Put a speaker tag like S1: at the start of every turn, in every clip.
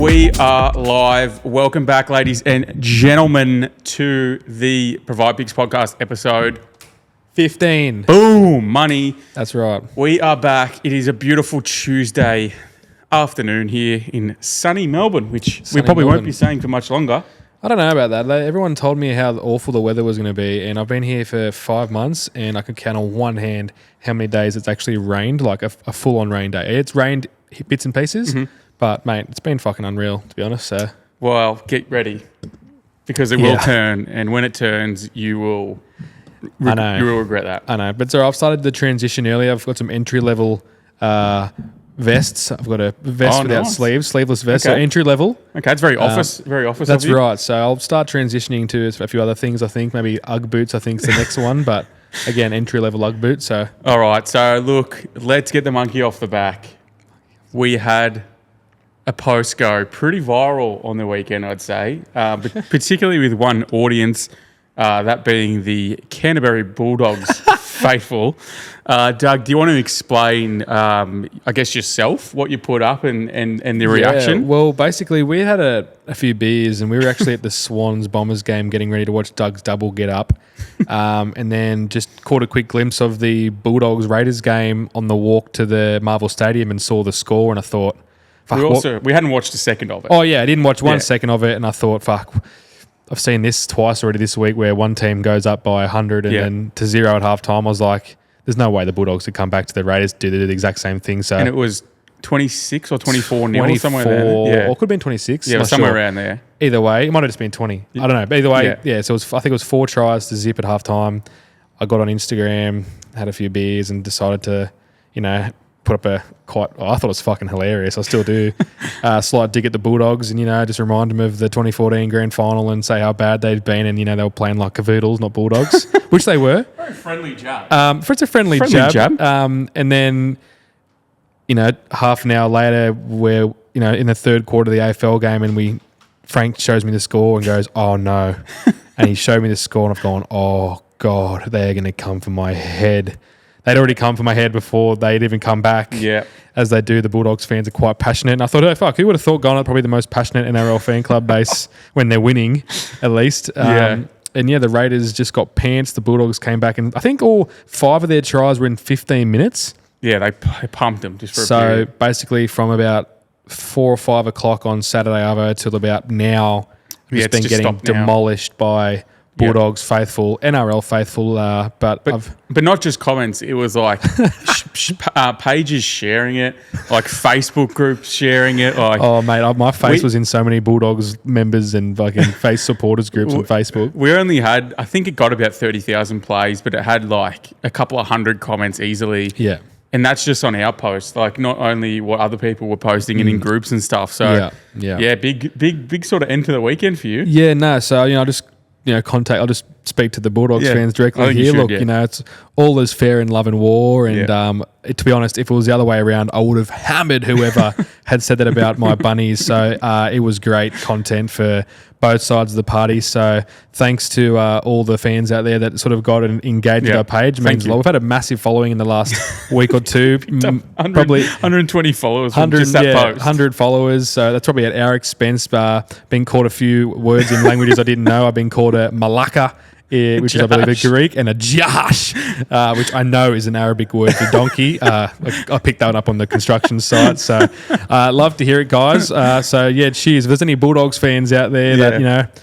S1: We are live. Welcome back, ladies and gentlemen, to the Provide Picks podcast episode
S2: 15.
S1: Boom, money.
S2: That's right.
S1: We are back. It is a beautiful Tuesday afternoon here in sunny Melbourne, which we probably won't be saying for much longer.
S2: I don't know about that. Everyone told me how awful the weather was going to be, and I've been here for 5 months, and I can count on one hand how many days it's actually rained, like a full-on rain day. It's rained bits and pieces, but, mate, it's been fucking unreal, to be honest. So,
S1: well, get ready, because it will turn, and when it turns, you will regret that.
S2: I know. But so I've started the transition earlier. I've got some entry-level vests. I've got a vest without sleeves, sleeveless vest. Okay. So entry level.
S1: Okay, it's very office.
S2: That's right. So I'll start transitioning to a few other things. I think maybe UGG boots. I think is the next one, but again, entry level UGG boots. So
S1: all right. So look, let's get the monkey off the back. We had a post go pretty viral on the weekend, I'd say, but particularly with one audience, that being the Canterbury Bulldogs faithful. Doug, do you want to explain, I guess, yourself, what you put up and the reaction?
S2: Well, basically, we had a few beers and we were actually at the Swans Bombers game getting ready to watch Doug's double get up, and then just caught a quick glimpse of the Bulldogs Raiders game on the walk to the Marvel Stadium and saw the score, and I thought,
S1: we hadn't watched a second of it.
S2: Oh, yeah, I didn't watch one second of it, and I thought, fuck, I've seen this twice already this week where one team goes up by 100 and then to 0 at halftime. I was like, there's no way the Bulldogs could come back to the Raiders, do the exact same thing. So,
S1: and it was 26 or 24-0, somewhere there.
S2: Yeah. Or it could have been 26.
S1: Yeah, somewhere around there.
S2: Either way, it might have just been 20. I don't know. But either way, so I think it was 4 tries to zip at halftime. I got on Instagram, had a few beers and decided to, put up I thought it was fucking hilarious. I still do. Slight dig at the Bulldogs and, just remind them of the 2014 grand final and say how bad they'd been, and, they were playing like cavoodles, not Bulldogs, which they were.
S1: Very friendly jab.
S2: It's a friendly jab. And then, half an hour later, we're, in the third quarter of the AFL game, and Frank shows me the score and goes, oh no. And he showed me the score and I've gone, oh God, they're going to come for my head. They'd already come for my head before they'd even come back. Yeah. As they do, the Bulldogs fans are quite passionate. And I thought, oh, fuck, who would have thought Ghana probably the most passionate NRL fan club base when they're winning, at least. And the Raiders just got pants. The Bulldogs came back, and I think all 5 of their tries were in 15 minutes.
S1: Yeah, they pumped them just for a
S2: So
S1: period.
S2: basically from about 4 or 5 o'clock on Saturday Arvo till about now, it's been getting demolished by Bulldogs faithful, NRL faithful, but
S1: not just comments. It was like pages sharing it, like Facebook groups sharing it. Like,
S2: oh mate, my face was in so many Bulldogs members and fucking face supporters groups on Facebook.
S1: We only had, I think it got about 30,000 plays, but it had like a couple of hundred comments easily.
S2: Yeah.
S1: And that's just on our post, like not only what other people were posting and in groups and stuff. So big sort of end to the weekend for you.
S2: Yeah, no. So I just. I'll just speak to the Bulldogs fans directly here. Look, it's all is fair in love and war. And to be honest, if it was the other way around, I would have hammered whoever had said that about my bunnies. So it was great content for both sides of the party. So thanks to all the fans out there that sort of got engaged with our page. It means a lot. We've had a massive following in the last week or two.
S1: Probably 120 followers.
S2: 100 followers. So that's probably at our expense. Been called a few words in languages I didn't know. I've been called a malaka, which is, I believe, a Greek, and a jash, which I know is an Arabic word for donkey. I picked that up on the construction site. So love to hear it, guys. Cheers. If there's any Bulldogs fans out there that,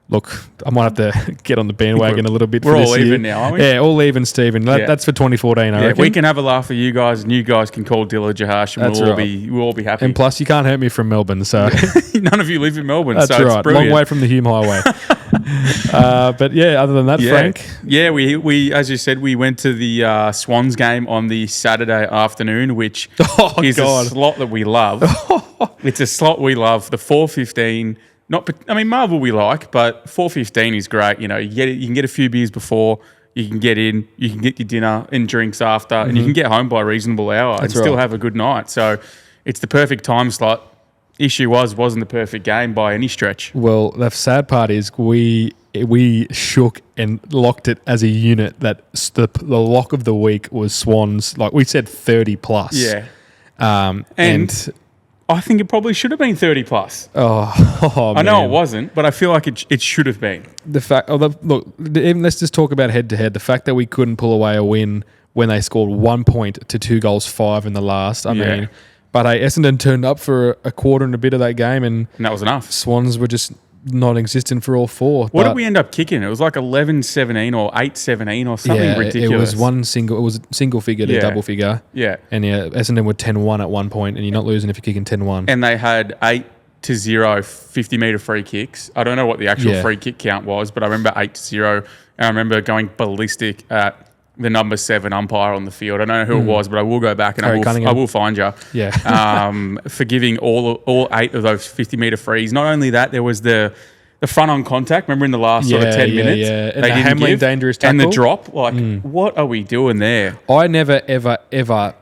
S2: look, I might have to get on the bandwagon a little bit.
S1: We're all even now, aren't we?
S2: Yeah, all even, Stephen. That's for 2014, I reckon.
S1: We can have a laugh at you guys, and you guys can call Dilla Jahash, and we'll all be happy.
S2: And plus, you can't hurt me from Melbourne, so...
S1: None of you live in Melbourne,
S2: that's
S1: so
S2: right.
S1: It's brilliant.
S2: Long way from the Hume Highway. Other than that, Frank?
S1: Yeah, we as you said, we went to the Swans game on the Saturday afternoon, which is a slot that we love. It's a slot we love, the 4:15. Marvel we like, but 4:15 is great. You can get a few beers before, you can get in, you can get your dinner and drinks after, and you can get home by a reasonable hour and still have a good night. So it's the perfect time slot. Issue wasn't the perfect game by any stretch.
S2: Well, the sad part is we shook and locked it as a unit that the lock of the week was Swans. Like we said, 30 plus.
S1: Yeah.
S2: And
S1: I think it probably should have been 30 plus.
S2: I
S1: know it wasn't, but I feel like it should have been.
S2: The fact, let's just talk about head to head. The fact that we couldn't pull away a win when they scored 1 point to 2 goals 5 in the last. I mean, but Essendon turned up for a quarter and a bit of that game, and
S1: that was enough.
S2: Swans were just non-existent for all 4.
S1: What did we end up kicking? It was like 11-17 or 8-17 or something ridiculous.
S2: It was single figure to double figure.
S1: Yeah.
S2: And Essendon were 10-1 at one point, and you're not losing if you're kicking 10-1.
S1: And they had 8-0 50-metre free kicks. I don't know what the actual free kick count was, but I remember 8-0, and I remember going ballistic at the number 7 umpire on the field. I don't know who it was, but I will go back and I will find you.
S2: Yeah.
S1: For giving all 8 of those 50-metre frees. Not only that, there was the front on contact. Remember in the last sort of 10 minutes?
S2: Yeah. And the Hamlin dangerous tackle.
S1: And the drop. What are we doing there?
S2: I never, ever, ever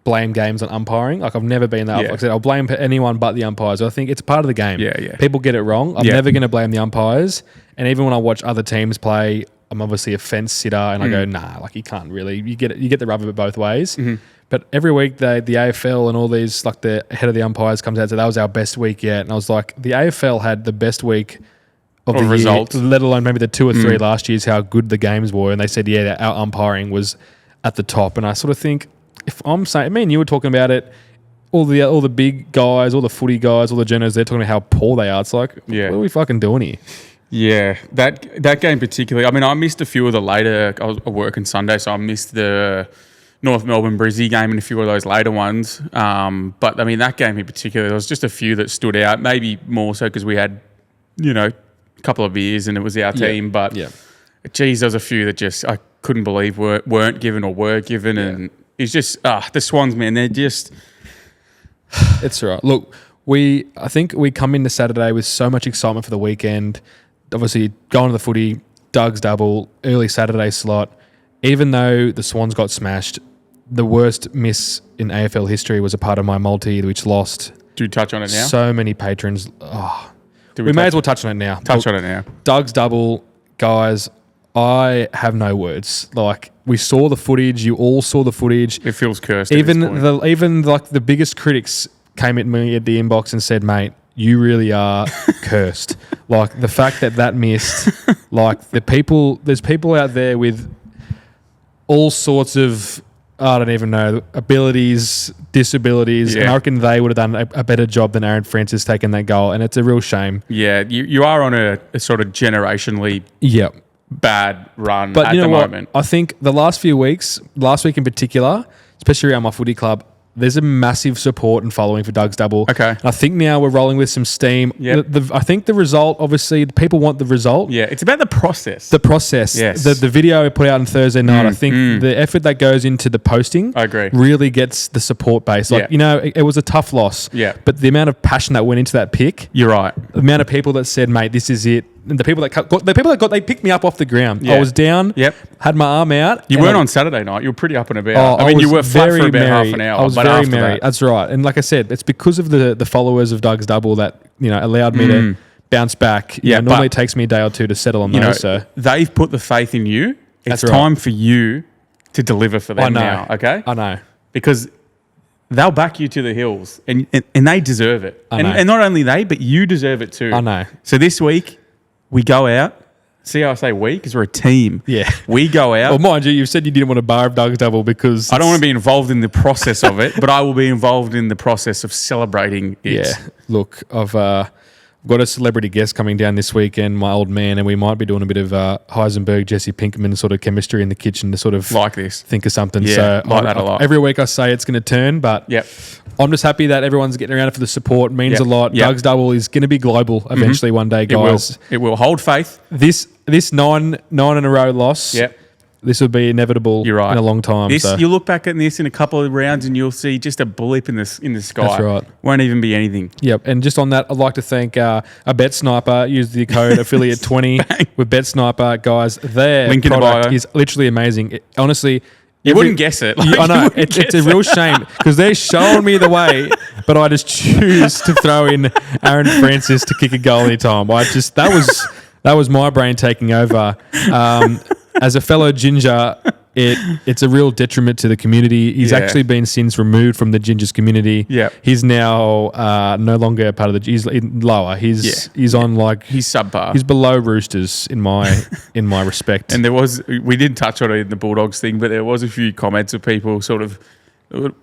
S2: blame games on umpiring. Like, I've never been that. Like I said, I'll blame anyone but the umpires. I think it's part of the game.
S1: Yeah.
S2: People get it wrong. I'm never going to blame the umpires. And even when I watch other teams play, I'm obviously a fence sitter, and I go, nah, like, you can't really. You get the rub of it both ways. Mm-hmm. But every week, the AFL and all these, like, the head of the umpires comes out and says, that was our best week yet. And I was like, the AFL had the best week of the results, year, let alone maybe the 2 or 3 last year's, how good the games were. And they said, our umpiring was at the top. And I sort of think, if I'm saying, me and you were talking about it, all the big guys, all the footy guys, all the journos, they're talking about how poor they are. It's like, what are we fucking doing here?
S1: Yeah, that game particularly. I mean, I missed a few of the later. I was working Sunday, so I missed the North Melbourne Brizzy game and a few of those later ones. But I mean, that game in particular, there was just a few that stood out. Maybe more so because we had, a couple of beers and it was our team. But geez, there was a few that just I couldn't believe weren't given or were given, and it's just the Swans, man. They're just.
S2: It's all right. Look, I think we come into Saturday with so much excitement for the weekend. Obviously, going to the footy, Doug's double, early Saturday slot. Even though the Swans got smashed, the worst miss in AFL history was a part of my multi, which lost.
S1: Do you touch on it now?
S2: So many patrons. We may as well touch on it now.
S1: On it now.
S2: Doug's double, guys, I have no words. Like, we saw the footage. You all saw the footage.
S1: It feels cursed.
S2: Even the biggest critics came at me at the inbox and said, mate, you really are cursed. Like, the fact that missed, like, there's people out there with all sorts of, I don't even know, abilities, disabilities, and I reckon they would have done a better job than Aaron Francis taking that goal, and it's a real shame.
S1: Yeah, you are on a sort of generationally bad run at the moment.
S2: I think the last few weeks, last week in particular, especially around my footy club, there's a massive support and following for Doug's double.
S1: Okay.
S2: And I think now we're rolling with some steam.
S1: Yep.
S2: I think the result, obviously, the people want the result.
S1: Yeah, it's about the process.
S2: The process.
S1: Yes.
S2: The video I put out on Thursday night, I think the effort that goes into the posting
S1: I agree.
S2: really gets the support base. Like, it was a tough loss.
S1: Yeah.
S2: But the amount of passion that went into that pick.
S1: You're right.
S2: The amount of people that said, mate, this is it. And the people that they picked me up off the ground. Yeah. I was down.
S1: Yep.
S2: Had my arm out.
S1: You weren't on Saturday night. You were pretty up and about.
S2: I mean,
S1: you were flat for about
S2: merry.
S1: half an hour.
S2: I was very merry. That's right. And like I said, it's because of the followers of Doug's double that allowed me to bounce back. Normally it takes me a day or two to settle on those. So
S1: they've put the faith in you. It's time for you to deliver for them now. Okay.
S2: I know,
S1: because they'll back you to the hills, and they deserve it. And not only they, but you deserve it too.
S2: I know.
S1: So this week, we go out. See how I say we? Because we're a team.
S2: Yeah.
S1: We go out.
S2: Well, mind you, said you didn't want to bar of Doug's double because...
S1: I don't want to be involved in the process of it, but I will be involved in the process of celebrating it.
S2: Yeah. Look, I've got a celebrity guest coming down this weekend, my old man, and we might be doing a bit of Heisenberg, Jesse Pinkman sort of chemistry in the kitchen to sort of...
S1: Like this.
S2: Think of something.
S1: Yeah,
S2: so
S1: like that a lot.
S2: Every week I say it's going to turn, but...
S1: Yep.
S2: I'm just happy that everyone's getting around it for the support. It means a lot. Doug's double is going to be global eventually one day, guys.
S1: It will. Hold faith.
S2: This 9 in a row loss.
S1: Yep.
S2: This will be inevitable.
S1: You're right.
S2: In a long time.
S1: You look back at this in a couple of rounds and you'll see just a blip in the sky.
S2: That's right.
S1: Won't even be anything.
S2: Yep. And just on that, I'd like to thank a Bet Sniper. Use the code affiliate 20 with Bet Sniper, guys. Their
S1: Link in the
S2: product
S1: bio.
S2: is literally amazing. Honestly.
S1: You wouldn't guess it.
S2: I know. It's a real shame because they're showing me the way, but I just choose to throw in Aaron Francis to kick a goal anytime. That was my brain taking over. As a fellow ginger, it's a real detriment to the community. He's actually been since removed from the Gingers community.
S1: Yeah.
S2: He's now no longer a part of the... He's lower. He's on like...
S1: He's subpar.
S2: He's below Roosters in my respect.
S1: And we did touch on it in the Bulldogs thing, but there was a few comments of people sort of...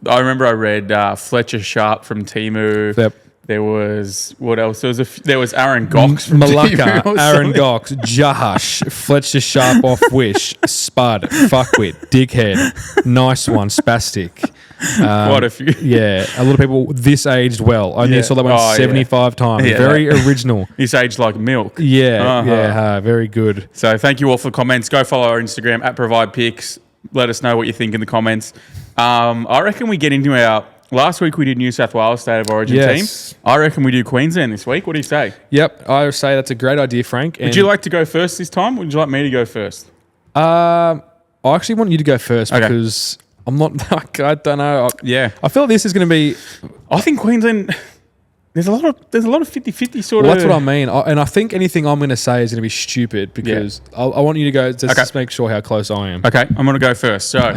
S1: I remember I read Fletcher Sharp from Timu.
S2: Yep.
S1: There was... What else? There was Aaron Gox from
S2: Malacca,
S1: Timu.
S2: Aaron Gox, Jahash, Fletcher Sharp off Wish, Spud, Fuckwit, Dickhead, Nice One, Spastic.
S1: Quite a few.
S2: Yeah, a lot of people this aged well. I only saw that one 75 times.
S1: Yeah,
S2: very original.
S1: This aged like milk.
S2: Yeah, very good.
S1: So thank you all for the comments. Go follow our Instagram at Provide Pics. Let us know what you think in the comments. I reckon we get into our... Last week we did New South Wales State of Origin team. I reckon we do Queensland this week. What do you say?
S2: Yep, I would say that's a great idea, Frank.
S1: Would you like to go first this time? Or would you like me to go first?
S2: I actually want you to go first because I'm not... I don't know. I feel like this is going to be...
S1: I think Queensland... There's a lot of 50-50 sort of...
S2: That's what I mean. And I think anything I'm going to say is going to be stupid because I want you to go just make sure how close I am.
S1: Okay, I'm going to go first. So,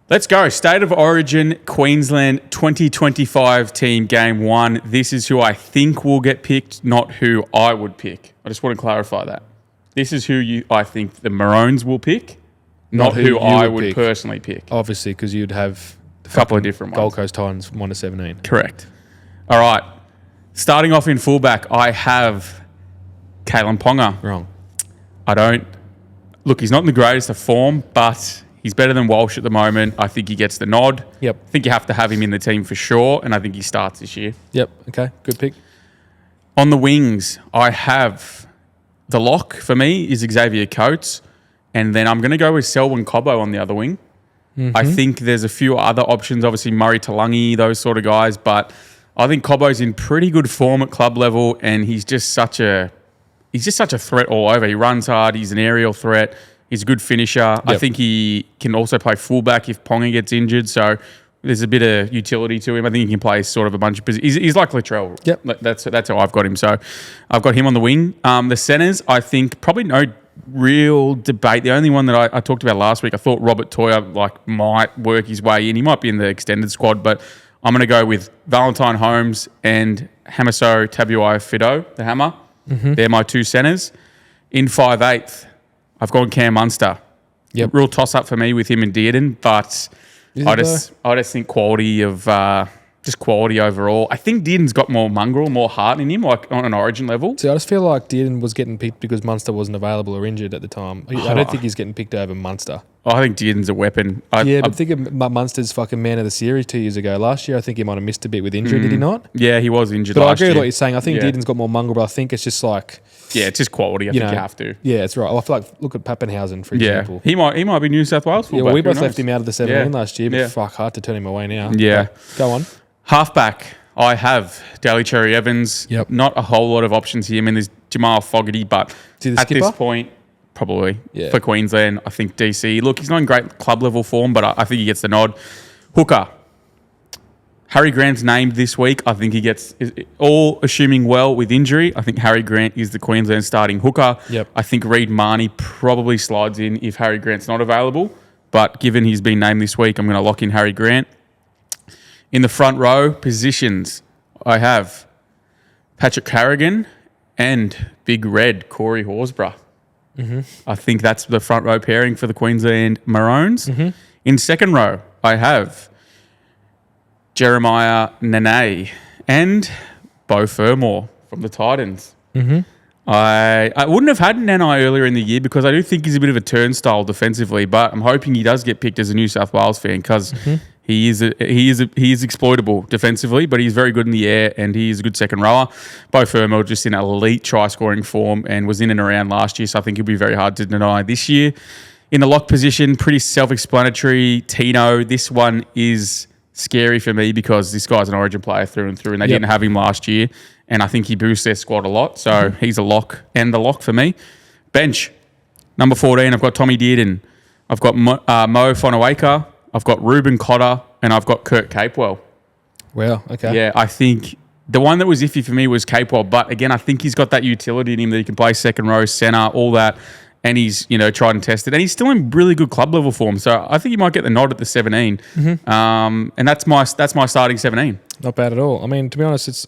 S1: let's go. State of Origin, Queensland 2025 team, game 1. This is who I think will get picked, not who I would pick. I just want to clarify that. This is who I think the Maroons will pick, not who I would personally pick.
S2: Obviously, because you'd have
S1: a couple of different ones.
S2: Gold Coast Titans 1-17.
S1: Correct. All right. Starting off in fullback, I have Kalen Ponga.
S2: Wrong.
S1: I don't... Look, he's not in the greatest of form, but he's better than Walsh at the moment. I think he gets the nod.
S2: Yep.
S1: I think you have to have him in the team for sure, and I think he starts this year.
S2: Yep. Okay. Good pick.
S1: On the wings, I have... The lock for me is Xavier Coates, and then I'm going to go with Selwyn Cobbo on the other wing. Mm-hmm. I think there's a few other options, obviously Murray Talangi, those sort of guys, but I think Cobbo's in pretty good form at club level, and he's just such a threat all over. He runs hard. He's an aerial threat. He's a good finisher. Yep. I think he can also play fullback if Ponga gets injured, so there's a bit of utility to him. I think he can play sort of a bunch of positions. He's like Latrell.
S2: Yep.
S1: That's how I've got him. So I've got him on the wing. The centres, I think probably no real debate. The only one that I talked about last week, I thought Robert Toyer might work his way in. He might be in the extended squad, but I'm going to go with Valentine Holmes and Hamiso Tabuai-Fidow, the Hammer. Mm-hmm. They're my two centres. In 5'8", I've gone Cam Munster.
S2: Yep.
S1: Real toss-up for me with him and Dearden, but I just think quality overall. I think Dearden's got more mongrel, more heart in him, like on an Origin level.
S2: See, I just feel like Dearden was getting picked because Munster wasn't available or injured at the time. I don't think he's getting picked over Munster.
S1: I think Dearden's a weapon.
S2: But think of Munster's fucking man of the series 2 years ago. Last year, I think he might have missed a bit with injury, did he not?
S1: Yeah, he was injured
S2: but
S1: last year.
S2: I agree with what you're saying. I think Dearden's got more mongrel, but I think it's just like...
S1: Yeah, it's just quality. I think you have to.
S2: Yeah, it's right. I feel like, look at Pappenhausen, for example.
S1: He might be New South Wales fullback.
S2: Yeah, we both left him out of the 17 last year, but hard to turn him away now.
S1: Yeah.
S2: But go on.
S1: Halfback, I have Daly Cherry Evans.
S2: Yep.
S1: Not a whole lot of options here. I mean, there's Jamal Fogarty, but at this point, probably for Queensland, I think DC. Look, he's not in great club level form, but I think he gets the nod. Hooker. Harry Grant's named this week. I think he gets, all assuming well with injury, I think Harry Grant is the Queensland starting hooker.
S2: Yep.
S1: I think Reid Marnie probably slides in if Harry Grant's not available. But given he's been named this week, I'm going to lock in Harry Grant. In the front row positions, I have Patrick Carrigan and Big Red Corey Horsburgh. Mm-hmm. I think that's the front row pairing for the Queensland Maroons. Mm-hmm. In second row, I have Jeremiah Nene and Beau Fermor from the Titans. Mm-hmm. I wouldn't have had Nene earlier in the year because I do think he's a bit of a turnstile defensively, but I'm hoping he does get picked as a New South Wales fan because he is exploitable defensively, but he's very good in the air and he is a good second rower. Beau Fermor just in elite try scoring form and was in and around last year, so I think he'll be very hard to deny this year. In the lock position, pretty self-explanatory. Tino, this one is scary for me because this guy's an Origin player through and through, and they didn't have him last year, and I think he boosts their squad a lot, so he's a lock and the lock for me. Bench, number 14, I've got Tommy Dearden. I've got Mo Fonuaker, I've got Ruben Cotter, and I've got Kurt Capewell.
S2: Wow, okay.
S1: Yeah, I think the one that was iffy for me was Capewell, but again, I think he's got that utility in him that he can play second row, centre, all that. and he's, tried and tested, and he's still in really good club level form. So I think he might get the nod at the 17. And that's my starting 17.
S2: Not bad at all. I mean, to be honest, there's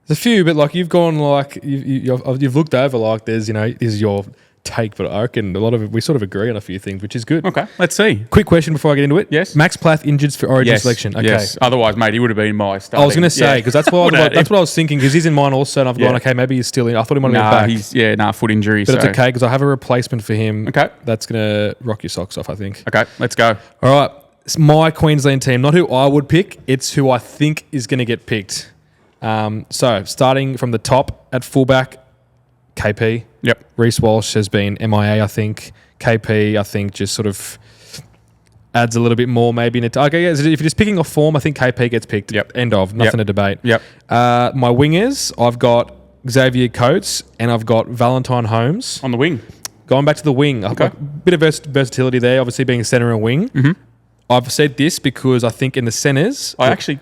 S2: a few, but like you've gone like you've looked over like there's this is your take, but I reckon a lot of it we sort of agree on a few things, which is good.
S1: Okay, let's see.
S2: Quick question before I get into it.
S1: Yes.
S2: Max Plath injured for Origin selection. Okay.
S1: Yes. Otherwise, mate, he would have been my starting.
S2: I was going to say because that's what I was thinking because he's in mine also, and I've gone okay, maybe he's still in. I thought he might have been back.
S1: Foot injury.
S2: But it's okay because I have a replacement for him.
S1: Okay,
S2: that's going to rock your socks off, I think.
S1: Okay, let's go.
S2: All right, it's my Queensland team, not who I would pick. It's who I think is going to get picked. So starting from the top at fullback, KP.
S1: Yep.
S2: Reece Walsh has been MIA, I think. KP, I think, just sort of adds a little bit more maybe. Okay, yeah, if you're just picking off form, I think KP gets picked.
S1: Yep.
S2: End of. Nothing to debate.
S1: Yep.
S2: My wingers, I've got Xavier Coates and I've got Valentine Holmes.
S1: On the wing.
S2: Going back to the wing.
S1: Okay.
S2: A bit of versatility there, obviously being a centre and wing.
S1: Mm-hmm.
S2: I've said this because I think in the centres...
S1: I actually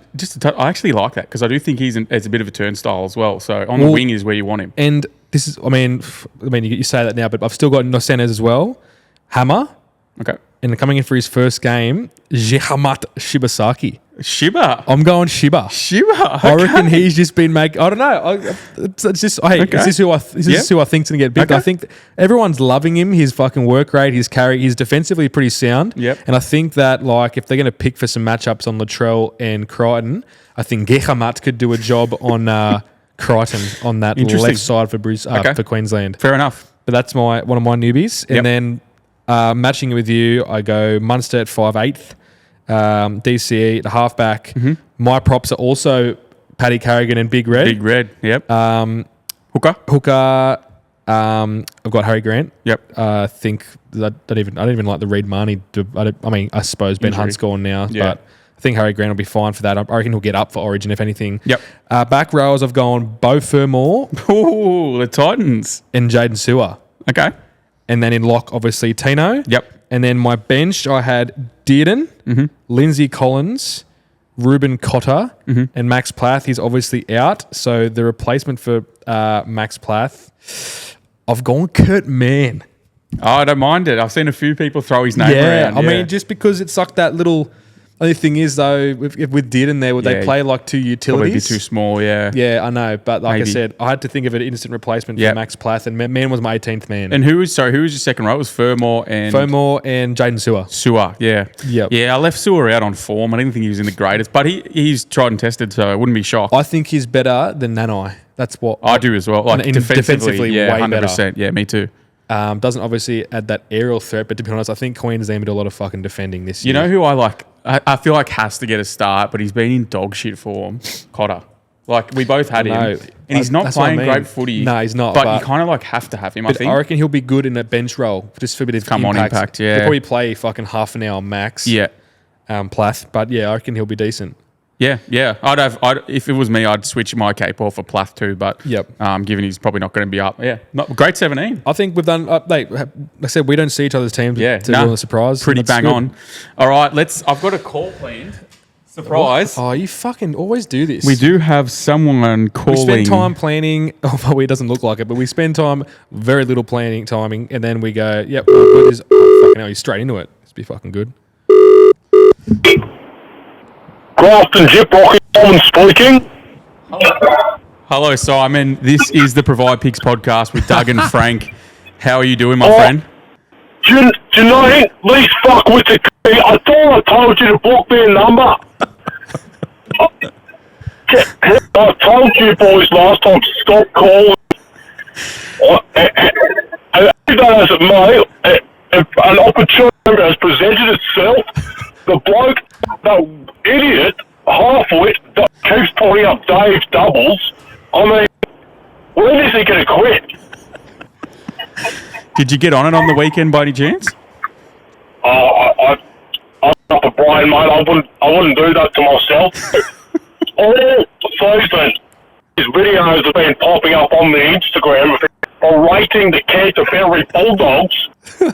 S1: like that because I do think he's a bit of a turnstile as well. So on the wing is where you want him.
S2: And this is, I mean, you say that now, but I've still got no centres as well. Hammer.
S1: Okay.
S2: And coming in for his first game, Jehamat Shibasaki.
S1: Shiba.
S2: I'm going Shiba.
S1: Okay.
S2: I reckon he's just been making... I don't know. It's just... Hey, is this who I think's going to get picked? Okay. I think everyone's loving him. His fucking work rate, his carry, he's defensively pretty sound.
S1: Yep.
S2: And I think that, like, if they're going to pick for some matchups on Latrell and Crichton, I think Gehamat could do a job on Crichton on that left side for Queensland.
S1: Fair enough.
S2: But that's one of my newbies. And then matching it with you, I go Munster at 5'8". DCE, the halfback. Mm-hmm. My props are also Paddy Carrigan and Big Red.
S1: Big Red, yep.
S2: Hooker. I've got Harry Grant.
S1: Yep.
S2: I think I don't even like the Reed Marnie. I suppose Ben Hunt's gone now, but I think Harry Grant will be fine for that. I reckon he'll get up for Origin if anything.
S1: Yep.
S2: Back rows, I've gone Beau Fermor.
S1: Ooh, the Titans.
S2: And Jaden Sewer.
S1: Okay.
S2: And then in lock, obviously Tino.
S1: Yep.
S2: And then my bench, I had Dearden, Lindsay Collins, Ruben Cotter, and Max Plath. He's obviously out. So the replacement for Max Plath, I've gone Kurt Mann.
S1: Oh, I don't mind it. I've seen a few people throw his name around.
S2: I mean, just because it's like that little... Only thing is, though, with Dearden there, would they play like two utilities?
S1: Probably be too small, yeah.
S2: Yeah, I know. But like I said, I had to think of an instant replacement for Max Plath, and Mann was my 18th man.
S1: And who was your second row? It was Fermor and
S2: Jaden Sewer.
S1: Sewer, yeah.
S2: Yep.
S1: Yeah, I left Sewer out on form. I didn't think he was in the greatest, but he's tried and tested, so I wouldn't be shocked.
S2: I think he's better than Nanai. That's what
S1: I do as well. Like defensively,
S2: way
S1: 100%.
S2: Better.
S1: Yeah, me too.
S2: Doesn't obviously add that aerial threat, but to be honest, I think Queensland do a lot of fucking defending this year.
S1: You know who I like? I feel like has to get a start, but he's been in dog shit form. Cotter. Like, we both had him. And he's not playing great footy.
S2: No, he's not.
S1: But you kind of like have to have him, I think.
S2: I reckon he'll be good in a bench role, just for a bit of
S1: impact, yeah.
S2: He'll probably play fucking half an hour max.
S1: Yeah.
S2: Plath. But yeah, I reckon he'll be decent.
S1: Yeah. If it was me, I'd switch my cape off for Plath too. But given he's probably not going to be up, great 17.
S2: I think we've done. Like I said, we don't see each other's teams. To do a surprise.
S1: Pretty bang on. All right, I've got a call planned. Surprise!
S2: Oh, you fucking always do this.
S1: We do have someone calling.
S2: We spend time planning. Oh, it doesn't look like it, but we spend very little timing, and then we go, "Yep, fucking hell, you're straight into it. It's be fucking good."
S3: Grafton Zip Rocket Common speaking.
S1: Hello, Simon. This is the Provide Picks podcast with Doug and Frank. How are you doing, my friend?
S3: Do you know these fuckwits are... I thought I told you to block their number. I told you boys last time to stop calling. And as it may, an opportunity has presented itself. The bloke, the idiot, half-wit, that keeps putting up Dave's doubles. I mean, when is he going to quit?
S1: Did you get on it on the weekend by any chance?
S3: I'm not a Brian, mate. I wouldn't do that to myself. All season, his videos have been popping up on the Instagram berating the Canterbury Bulldogs.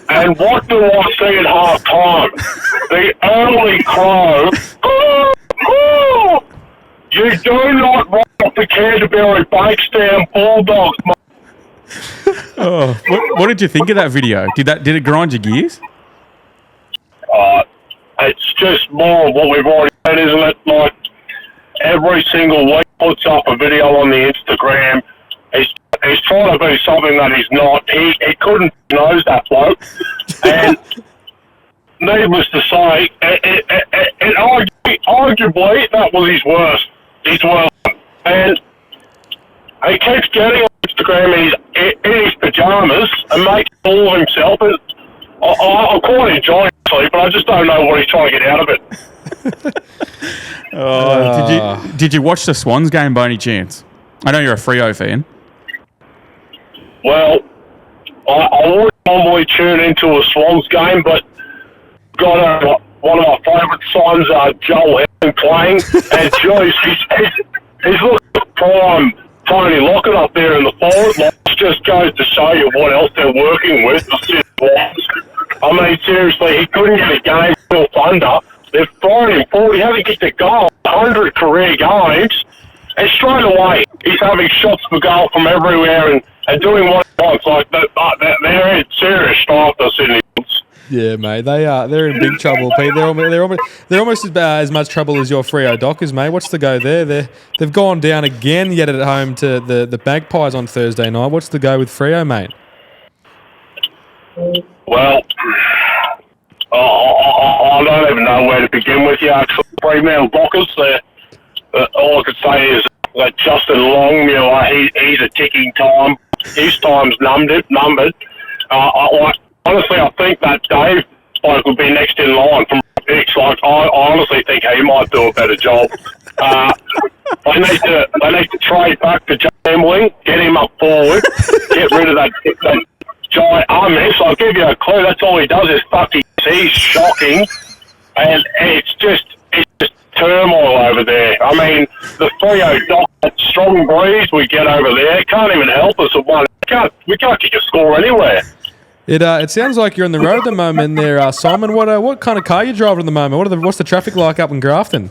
S3: And what do I see at half time? The early crow. You do not rock the Canterbury Bankstown Bulldogs, mate.
S1: Oh, what did you think of that video? Did it grind your gears?
S3: It's just more of what we've already said, isn't it? Like, every single week puts up a video on the Instagram. He's trying to be something that he's not. He couldn't nose that bloke. And needless to say, arguably, that was his worst. And he keeps getting on Instagram in his pyjamas and making a fool of himself. And I'm quite enjoying it, but I just don't know what he's trying to get out of it.
S1: Did you watch the Swans game by any chance? I know you're a Freo fan.
S3: Well, I would normally tune into a Swans game, but got one of my favourite sons, Joel Henson, playing, and Joyce, he's looking prime Tony Lockett up there in the forward line. It just goes to show you what else they're working with. I mean, seriously, he couldn't get a game till Thunder. They've thrown him forward. He hasn't kicked a goal, 100 career games, and straight away he's having shots for goal from everywhere and doing what he wants. Like, they're in serious strife, the Sydney Wolves.
S2: Yeah, mate, they're in big trouble, Pete. They're almost as much trouble as your Freo Dockers, mate. What's the go there? They've gone down again, yet at home to the Magpies on Thursday night. What's the go with Freo, mate?
S3: Well, I don't even know where to begin with you. Actually, Fremantle Dockers. All I could say is that Justin Long, he's a ticking time. His time's numbered. Honestly, I think that Dave would be next in line from picks. Like, I honestly think he might do a better job. They need to trade back to Jamling, get him up forward, get rid of that Jai Amis. I'll give you a clue. That's all he does is fucking he's shocking, and it's just turmoil over there. I mean, the Freo Dock, that strong breeze we get over there can't even help us at one. We can't kick a score anywhere.
S2: It sounds like you're on the road at the moment there, Simon. What kind of car are you driving at the moment? What's the traffic like up in Grafton?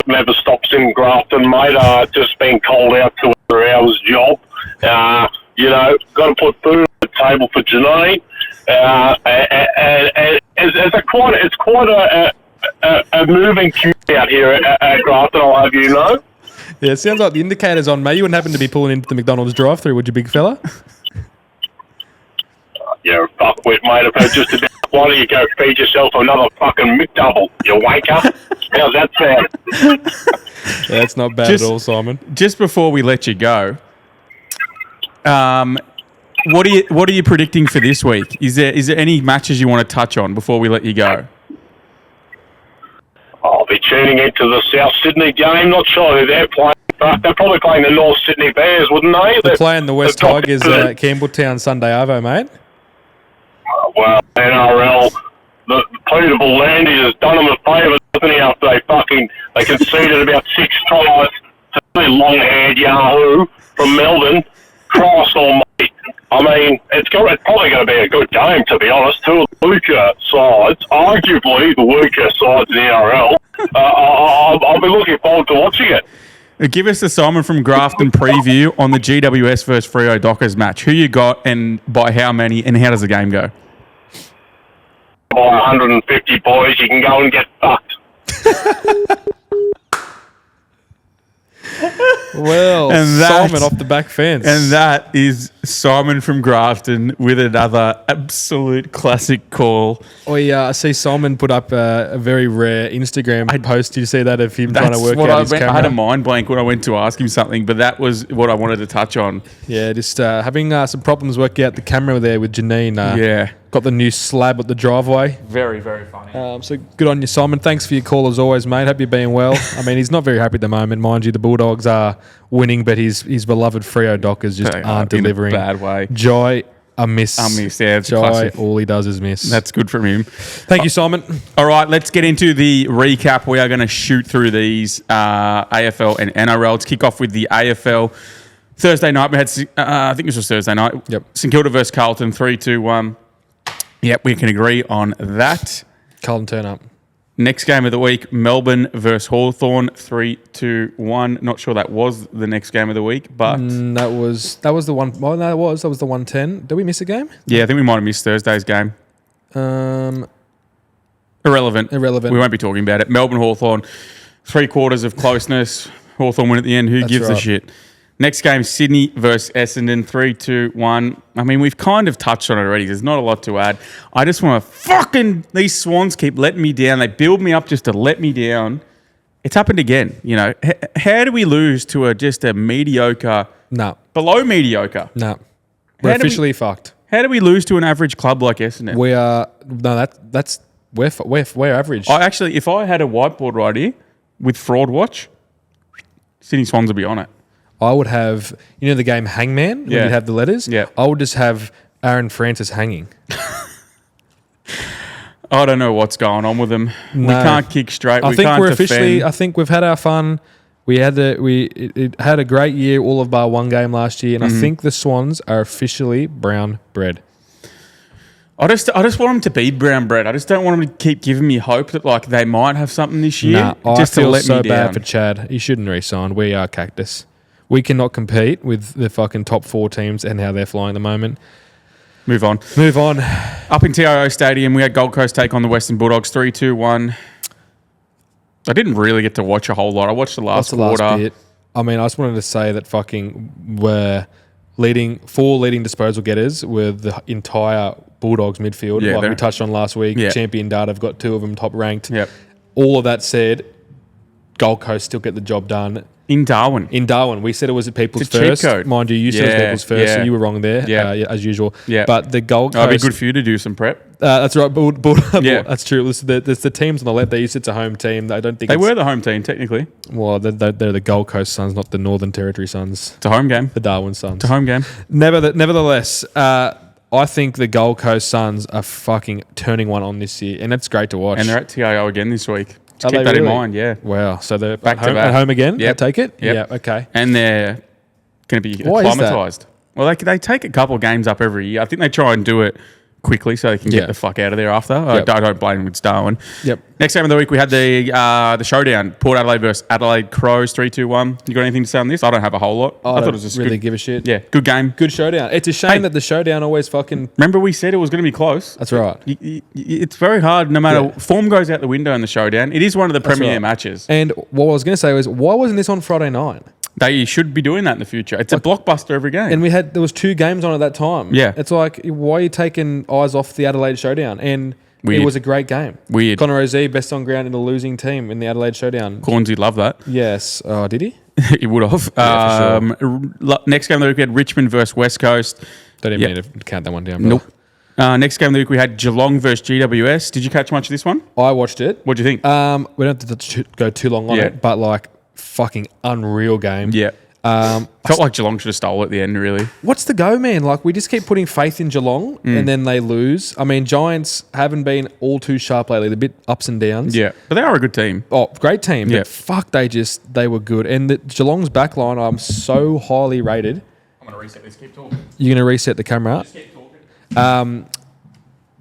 S3: Never stops in Grafton, mate. Just been called out to another hour's job. Got to put food on the table for Janine. And it's quite a moving community out here at Grafton, I'll have you know.
S2: Yeah, it sounds like the indicator's on, mate. You wouldn't happen to be pulling into the McDonald's drive-thru, would you, big fella?
S3: You're a fuckwit, mate. I've heard just about why don't you go feed yourself another fucking McDouble, you wanker? How's that sound?
S2: Yeah, that's not bad at all, Simon.
S1: Just before we let you go, what are you predicting for this week? Is there any matches you want to touch on before we let you go?
S3: I'll be tuning into the South Sydney game. Not sure who they're playing. But they're probably playing the North Sydney Bears, wouldn't they?
S2: They're playing the West Tigers at Campbelltown Sunday Arvo, mate.
S3: Well, NRL, the pleadable Landy has done them a favour, hasn't he, after they conceded about 6 tries to the long-haired Yahoo from Melbourne. Christ almighty. I mean, it's probably going to be a good game, to be honest. Two of the weaker sides, arguably the weaker sides in the NRL. I'll be looking forward to watching it.
S1: Give us the Simon from Grafton preview on the GWS versus Freo Dockers match. Who you got and by how many, and how does the game go?
S3: By 150 boys, you can go and get fucked.
S2: Well, Simon off the back fence.
S1: And that is Simon from Grafton with another absolute classic call.
S2: I see Simon put up a very rare Instagram post. Did you see that of him trying to work out his camera?
S1: I had a mind blank when I went to ask him something, but that was what I wanted to touch on.
S2: Yeah, just having some problems working out the camera there with Janine.
S1: Yeah.
S2: Got the new slab at the driveway.
S1: Very, very funny.
S2: So good on you, Simon. Thanks for your call as always, mate. Hope you're being well. I mean, he's not very happy at the moment. Mind you, the Bulldogs are winning, but his beloved Freo Dockers just aren't delivering.
S1: In a bad way.
S2: Joy, a miss.
S1: Yeah, it's
S2: Joy,
S1: classic.
S2: all he does is miss.
S1: That's good from him.
S2: Thank you, Simon.
S1: All right, let's get into the recap. We are going to shoot through these AFL and NRL. Let's kick off with the AFL. Thursday night, we had, I think this was Thursday night.
S2: Yep.
S1: St Kilda versus Carlton, 3-2-1. Yep, we can agree on that.
S2: Carlton turn up.
S1: Next game of the week, Melbourne versus Hawthorn, 3-2-1. Not sure that was the next game of the week, but
S2: that was the one. Well, no, that was the 110. Did we miss a game?
S1: yeah, I think we might have missed Thursday's game. Irrelevant. We won't be talking about it. Melbourne Hawthorn, 3/4 of closeness. Hawthorn win at the end. Who gives a shit? Next game, Sydney versus Essendon, 3-2-1. I mean, we've kind of touched on it already. There's not a lot to add. I just want to these Swans keep letting me down. They build me up just to let me down. It's happened again. You know, how do we lose to just a mediocre, below mediocre?
S2: No. We're officially fucked.
S1: How do we lose to an average club like Essendon?
S2: We are, we're average.
S1: If I had a whiteboard right here with Fraud Watch, Sydney Swans would be on it.
S2: I would have, the game Hangman, when you'd have the letters?
S1: Yeah.
S2: I would just have Aaron Francis hanging.
S1: I don't know what's going on with them. No. We can't kick straight.
S2: I think we've had our fun. We had a great year, all of bar one game last year, and I think the Swans are officially brown bread.
S1: I just want them to be brown bread. I just don't want them to keep giving me hope that they might have something this year.
S2: I feel so bad for Chad. He shouldn't re-sign. We are Cactus. We cannot compete with the fucking top 4 teams and how they're flying at the moment.
S1: Move on. Up in TIO Stadium, we had Gold Coast take on the Western Bulldogs, 3-2-1. I didn't really get to watch a whole lot. I watched the last quarter.
S2: Last bit. I mean, I just wanted to say that fucking we're four leading disposal getters with the entire Bulldogs midfield.
S1: Yeah,
S2: like we touched on last week. Yeah. Champion data have got 2 of them top ranked.
S1: Yep.
S2: All of that said, Gold Coast still get the job done.
S1: In Darwin.
S2: We said it was at People's
S1: it's a
S2: First.
S1: Cheat code.
S2: Mind you said it was People's First, so you were wrong there, as usual.
S1: Yeah.
S2: But the Gold Coast...
S1: It'd be good for you to do some prep.
S2: That's right. That's true. There's the teams on the left. They used it's a home team. I don't think
S1: they were the home team, technically.
S2: Well, they're the Gold Coast Suns, not the Northern Territory Suns.
S1: It's a home game.
S2: The Darwin Suns.
S1: It's a home game.
S2: Nevertheless, I think the Gold Coast Suns are fucking turning one on this year, and it's great to watch.
S1: And they're at TIO again this week. Just keep that in mind, yeah.
S2: Wow. So they're
S1: back
S2: at home again?
S1: Yep.
S2: I take it?
S1: Yep.
S2: Yeah, okay.
S1: And they're going to be acclimatised. Well, they take a couple of games up every year. I think they try and do it quickly so they can get the fuck out of there after. Yep. I don't blame them. It's Darwin.
S2: Yep.
S1: Next game of the week, we had the showdown. Port Adelaide versus Adelaide Crows, 3-2-1. You got anything to say on this? I don't have a whole lot.
S2: I thought it was just really give a shit.
S1: Yeah, good game.
S2: Good showdown. It's a shame that the showdown always fucking...
S1: Remember we said it was going to be close?
S2: That's right.
S1: It's very hard no matter... Form goes out the window in the showdown. It is one of the premier matches.
S2: And what I was going to say was, why wasn't this on Friday night?
S1: They should be doing that in the future. It's a blockbuster every game.
S2: And there was 2 games on at that time.
S1: Yeah.
S2: It's like, why are you taking eyes off the Adelaide showdown? And it was a great game.
S1: Weird.
S2: Connor Ozee, best on ground in a losing team in the Adelaide showdown.
S1: Cornsey loved that.
S2: Yes. Oh, did he?
S1: He would have.
S2: Yeah, for sure.
S1: Next game of the week, we had Richmond versus West Coast.
S2: Don't even need to count that one down.
S1: Nope. Next game of the week, we had Geelong versus GWS. Did you catch much of this one?
S2: I watched it.
S1: What do you think?
S2: We don't have to go too long on it, but like fucking unreal game.
S1: Yeah. Felt like Geelong should have stole at the end, really.
S2: What's the go, man? Like, we just keep putting faith in Geelong and then they lose. I mean, Giants haven't been all too sharp lately. They're a bit ups and downs.
S1: Yeah, but they are a good team.
S2: Oh, great team.
S1: Yeah.
S2: But fuck, they were good. And the Geelong's backline, I'm so highly rated.
S1: I'm going to reset this. Keep talking.
S2: You're going to reset the camera up?
S1: Just keep talking.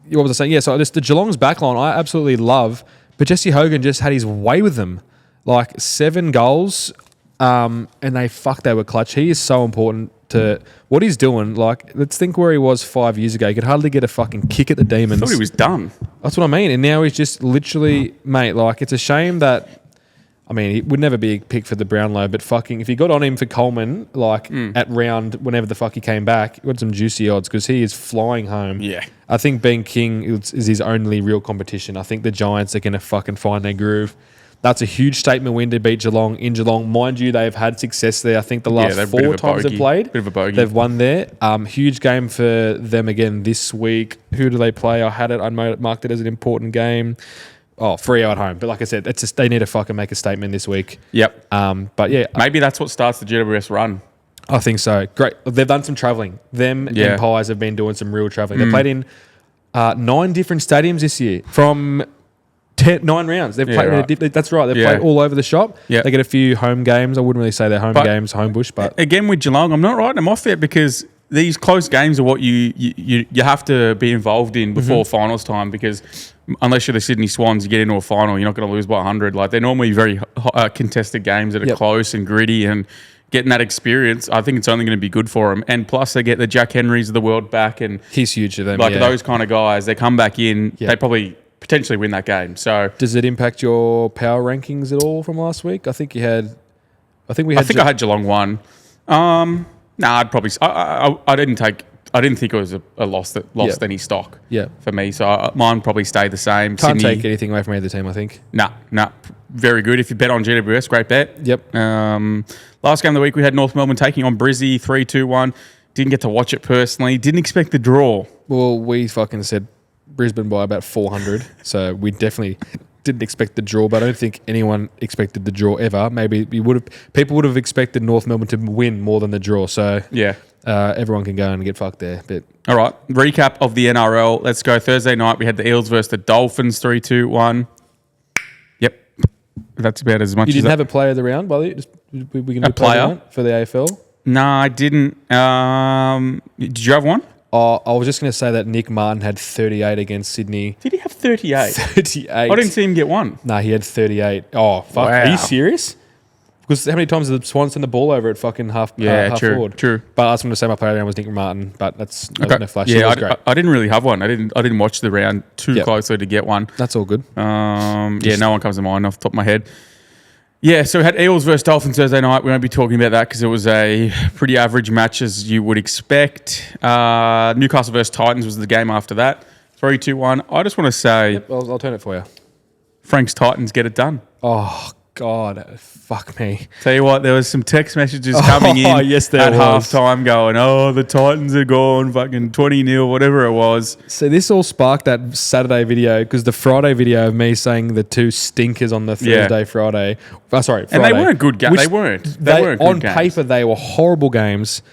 S2: What was I saying? Yeah, so the Geelong's backline I absolutely love, but Jesse Hogan just had his way with them. Like 7 goals... and they were clutch. He is so important to what he's doing. Like, let's think where he was 5 years ago. He could hardly get a fucking kick at the Demons.
S1: I thought he was done.
S2: That's what I mean. And now he's just literally, mate, like, it's a shame that, I mean, he would never be a pick for the Brownlow, but fucking, if you got on him for Coleman, like, at round, whenever the fuck he came back, he got some juicy odds because he is flying home.
S1: Yeah.
S2: I think Ben King is his only real competition. I think the Giants are going to fucking find their groove. That's a huge statement win to beat Geelong in Geelong. Mind you, they've had success there. I think the last 4 times they've played,
S1: bit of a bogey.
S2: They've won there. Huge game for them again this week. Who do they play? I had it. I marked it as an important game. Oh, Freo at home. But like I said, it's just, they need to fucking make a statement this week.
S1: Yep.
S2: But yeah.
S1: Maybe that's what starts the GWS run.
S2: I think so. Great. They've done some travelling. Them and Pies have been doing some real travelling. They played in 9 different stadiums this year from... 9 rounds. They've played. Right. That's right. They've played all over the shop.
S1: Yeah.
S2: They get a few home games. I wouldn't really say they're home games, home bush, but
S1: again with Geelong, I'm not writing them off yet because these close games are what you have to be involved in before finals time because unless you're the Sydney Swans, you get into a final, you're not going to lose by 100. Like, they're normally very contested games that are close and gritty, and getting that experience, I think it's only going to be good for them. And plus, they get the Jack Henrys of the world back, and
S2: he's huge to them.
S1: Like those kind of guys, they come back in, they probably potentially win that game. So,
S2: does it impact your power rankings at all from last week? I think we had.
S1: I had Geelong 1. I'd probably. I didn't think it was a loss that lost any stock. For me, so mine probably stayed the same.
S2: Can't take anything away from either team, I think.
S1: Nah, very good. If you bet on GWS, great bet.
S2: Yep.
S1: Last game of the week, we had North Melbourne taking on Brizzy 3-2-1. Didn't get to watch it personally. Didn't expect the draw.
S2: Well, we fucking said Brisbane by about 400, so we definitely didn't expect the draw, but I don't think anyone expected the draw ever. Maybe people would have expected North Melbourne to win more than the draw. So everyone can go and get fucked there. But
S1: all right, recap of the NRL. Let's go. Thursday night, we had the Eels versus the Dolphins 3-2-1. Yep, that's about as much.
S2: You didn't have a player of the round, by the way? We can do
S1: a player
S2: for the AFL.
S1: No, I didn't. Did you have one?
S2: I was just going to say that Nick Martin had 38 against Sydney.
S1: Did he have 38?
S2: 38. I
S1: didn't see him get one.
S2: No, he had 38. Oh, fuck. Wow. Are you serious? Because how many times did the Swans send the ball over at fucking half forward?
S1: True.
S2: But I was going to say my player round was Nick Martin, but that's no flash.
S1: Yeah,
S2: was great.
S1: I didn't really have one. I didn't watch the round too closely to get one.
S2: That's all good.
S1: No one comes to mind off the top of my head. Yeah, so we had Eels versus Dolphins Thursday night. We won't be talking about that because it was a pretty average match as you would expect. Newcastle versus Titans was the game after that. 3-2-1. I just want to say...
S2: Yep, I'll turn it for you.
S1: Frank's Titans get it done.
S2: Oh, God. Fuck me.
S1: Tell you what, there was some text messages coming in at halftime going, the Titans are gone, fucking 20-0, whatever it was.
S2: So this all sparked that Saturday video because the Friday video of me saying the two stinkers on the Friday. Friday.
S1: And they weren't good games. They weren't good
S2: on
S1: games.
S2: Paper, they were horrible games.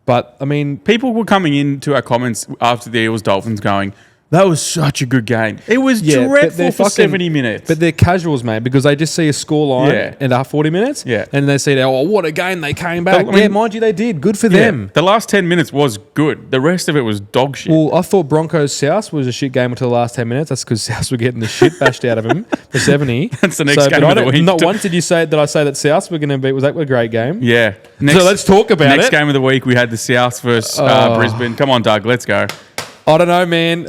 S2: But, I mean...
S1: People were coming into our comments after the Eels-Dolphins going... That was such a good game. It was dreadful for 70 minutes.
S2: But they're casuals, mate, because they just see a scoreline in 40 minutes.
S1: Yeah.
S2: And they see, what a game, they came back. Mind you, they did. Good for them.
S1: The last 10 minutes was good. The rest of it was dog shit.
S2: Well, I thought Broncos-South was a shit game until the last 10 minutes. That's because South were getting the shit bashed out of them for 70.
S1: That's the next game of the week.
S2: Not once did I say that South were going to beat. Was that a great game?
S1: Yeah.
S2: So let's talk about it.
S1: Next game of the week, we had the South versus Brisbane. Come on, Doug, let's go.
S2: I don't know, man.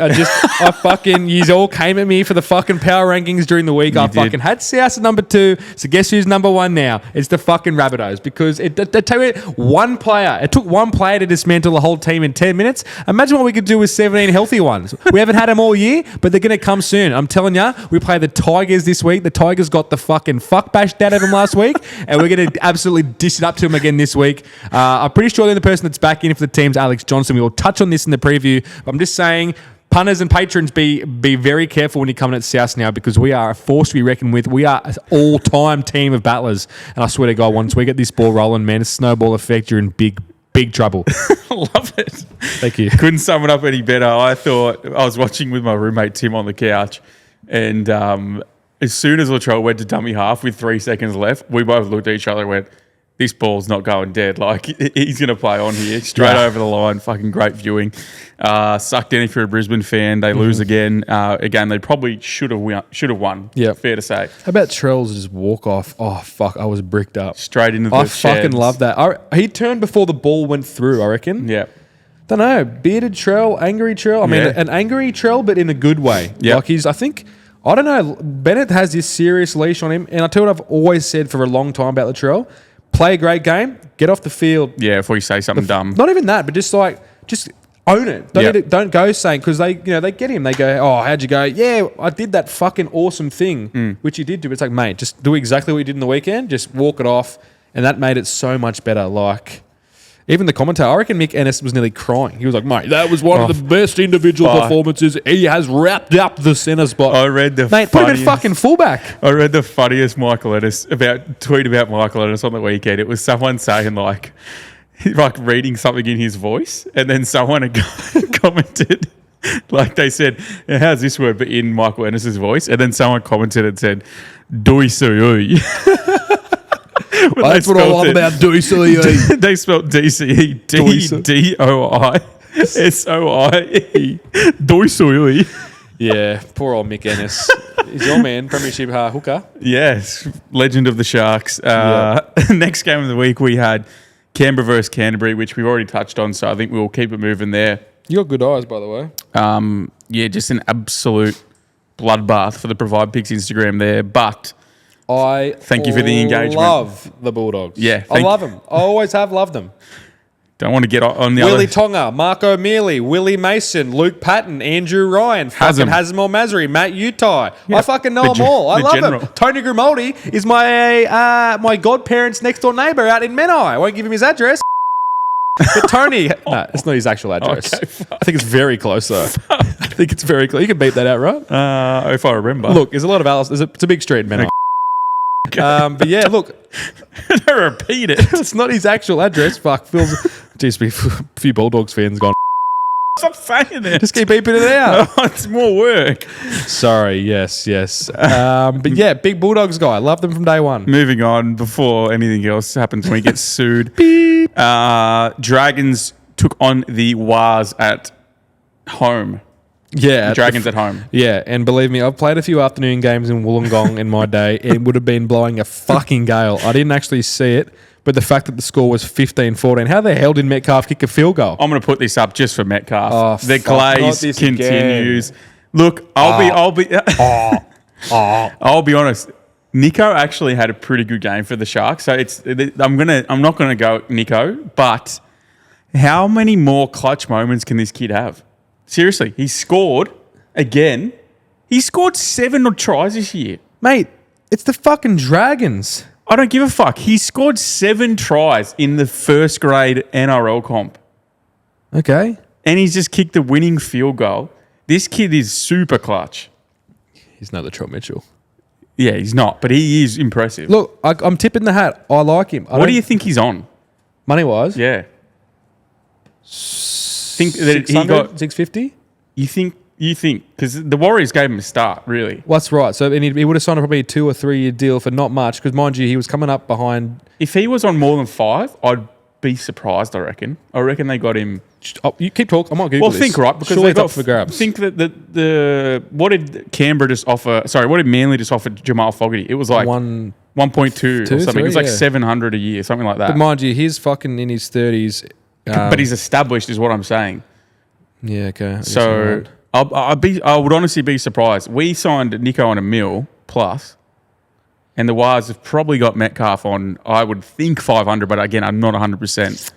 S2: You all came at me for the fucking power rankings during the week. I fucking had South at number 2. So guess who's number 1 now? It's the fucking Rabbitohs because it took one player to dismantle the whole team in 10 minutes. Imagine what we could do with 17 healthy ones. We haven't had them all year, but they're going to come soon. I'm telling you, we play the Tigers this week. The Tigers got the fucking fuck bashed out of them last week, and we're going to absolutely dish it up to them again this week. I'm pretty sure the person that's back in for the team's Alex Johnson. We will touch on this in the preview. I'm just saying, punters and patrons, be very careful when you come at South now because we are a force to be reckoned with. We are an all-time team of battlers. And I swear to God, once we get this ball rolling, man, a snowball effect, you're in big trouble.
S1: Love it.
S2: Thank you.
S1: Couldn't sum it up any better. I thought I was watching with my roommate Tim on the couch, and as soon as Latrell went to dummy half with 3 seconds left, we both looked at each other and went, this ball's not going dead. Like, he's going to play on here. Straight over the line. Fucking great viewing. Sucked in if you're a Brisbane fan. They lose again. Again, they probably should have won.
S2: Yeah.
S1: Fair to say.
S2: How about Trell's just walk off? Oh, fuck. I was bricked up.
S1: Straight into the
S2: I fucking love that. He turned before the ball went through, I reckon.
S1: Yeah.
S2: Don't know. Bearded Trell, angry Trell. I mean, an angry Trell, but in a good way.
S1: Yeah.
S2: Like I don't know. Bennett has this serious leash on him. And I tell you what I've always said for a long time about Latrell. Play a great game, get off the field.
S1: Yeah, before you say something dumb.
S2: Not even that, but just own it. Don't go saying, because they get him. They go, how'd you go? Yeah, I did that fucking awesome thing, which you did do. But it's like, mate, just do exactly what you did in the weekend. Just walk it off. And that made it so much better. Like, even the commentator, I reckon Mick Ennis was nearly crying. He was like, mate, that was one of the best individual performances. He has wrapped up the centre spot.
S1: I read the
S2: Mate, put him at fucking fullback.
S1: I read the funniest Michael Ennis tweet about Michael Ennis on the weekend. It was someone saying like reading something in his voice, and then someone had commented, like they said, how's this word, but in Michael Ennis's voice, and then someone commented and said, Doi Sui.
S2: That's what I love about DCE.
S1: They spelled DCE DOISOIE. DOISOIE.
S2: Yeah, poor old Mick Ennis. He's your man, Premiership hooker.
S1: Yes, legend of the Sharks. Next game of the week, we had Canberra versus Canterbury, which we've already touched on, so I think we'll keep it moving there.
S2: You got good eyes, by the way.
S1: Yeah, just an absolute bloodbath for the Provide Pigs Instagram there, but
S2: I
S1: thank you for the engagement.
S2: Love the Bulldogs.
S1: Yeah,
S2: I love them. I always have loved them.
S1: Don't want to get on the
S2: Willie
S1: other...
S2: Tonga, Marco Mealy, Willie Mason, Luke Patton, Andrew Ryan, fucking Hazem El Masri, Matt Utai.
S1: Yeah,
S2: I fucking know them all. I love them. Tony Grimaldi is my godparents' next door neighbour out in Menai. I won't give him his address. But Tony, no, it's not his actual address. Okay, I think it's very close though. I think it's very close. You can beat that out, right?
S1: If I remember.
S2: Look, there's a lot of Alice. It's a big street in Menai. Okay. But yeah, look.
S1: Don't repeat it.
S2: It's not his actual address. Fuck, Phil's. Jeez, a few Bulldogs fans gone.
S1: Stop saying it.
S2: Just keep beeping it out.
S1: It's more work.
S2: Sorry, yes. But yeah, big Bulldogs guy. Love them from day one.
S1: Moving on before anything else happens when he gets sued.
S2: Beep.
S1: Dragons took on the Wars at home.
S2: Yeah.
S1: Dragons at home.
S2: Yeah, and believe me, I've played a few afternoon games in Wollongong in my day. It would have been blowing a fucking gale. I didn't actually see it. But the fact that the score was 15-14, how the hell did Metcalf kick a field goal?
S1: I'm going to put this up just for Metcalf.
S2: Oh,
S1: the glaze continues. Again. Look, I'll be honest. Nico actually had a pretty good game for the Sharks. So I'm not gonna go Nico, but how many more clutch moments can this kid have? Seriously, he scored again. He scored 7 tries this year,
S2: mate. It's the fucking Dragons.
S1: I don't give a fuck. He scored 7 tries in the first grade NRL comp.
S2: Okay.
S1: And he's just kicked the winning field goal. This kid is super clutch.
S2: He's not the Trot Mitchell.
S1: Yeah, he's not, but he is impressive.
S2: Look, I'm tipping the hat. I like him.
S1: What do you think he's on?
S2: Money-wise?
S1: Yeah. Think that he got
S2: 650?
S1: You think, because the Warriors gave him a start, really.
S2: Well, that's right. So he would have signed probably a 2 or 3 year deal for not much, because mind you, he was coming up behind.
S1: If he was on more than 5, I'd be surprised, I reckon. I reckon they got him.
S2: Oh, you keep talking. I might Google
S1: this. Well, think, right, because
S2: surely
S1: they got
S2: up for grabs.
S1: Think that what did Canberra just offer? Sorry, what did Manly just offer Jamal Fogarty? It was like 1.2 or something. It was like 700 a year, something like that.
S2: But mind you, he's fucking in his 30s.
S1: But he's established, is what I'm saying.
S2: Yeah, okay.
S1: So I would honestly be surprised. We signed Nico on $1 million plus, and the Wires have probably got Metcalf on, I would think 500, but again, I'm not 100%.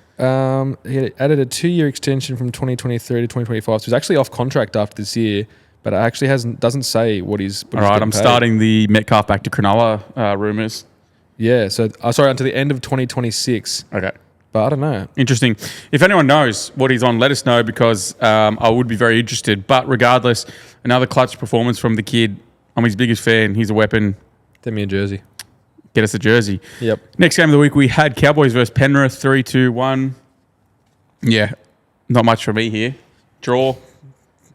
S2: He added a 2-year extension from 2023 to 2025, so he's actually off contract after this year, but it actually doesn't say what he's.
S1: All right, I'm starting the Metcalf back to Cronulla rumours.
S2: Yeah, so sorry, until the end of 2026.
S1: Okay.
S2: But I don't know.
S1: Interesting. If anyone knows what he's on, let us know, because I would be very interested. But regardless, another clutch performance from the kid. I'm his biggest fan. He's a weapon.
S2: Send me a jersey.
S1: Get us a jersey.
S2: Yep.
S1: Next game of the week, we had Cowboys versus Penrith, 3-2-1. Yeah, not much for me here. Draw.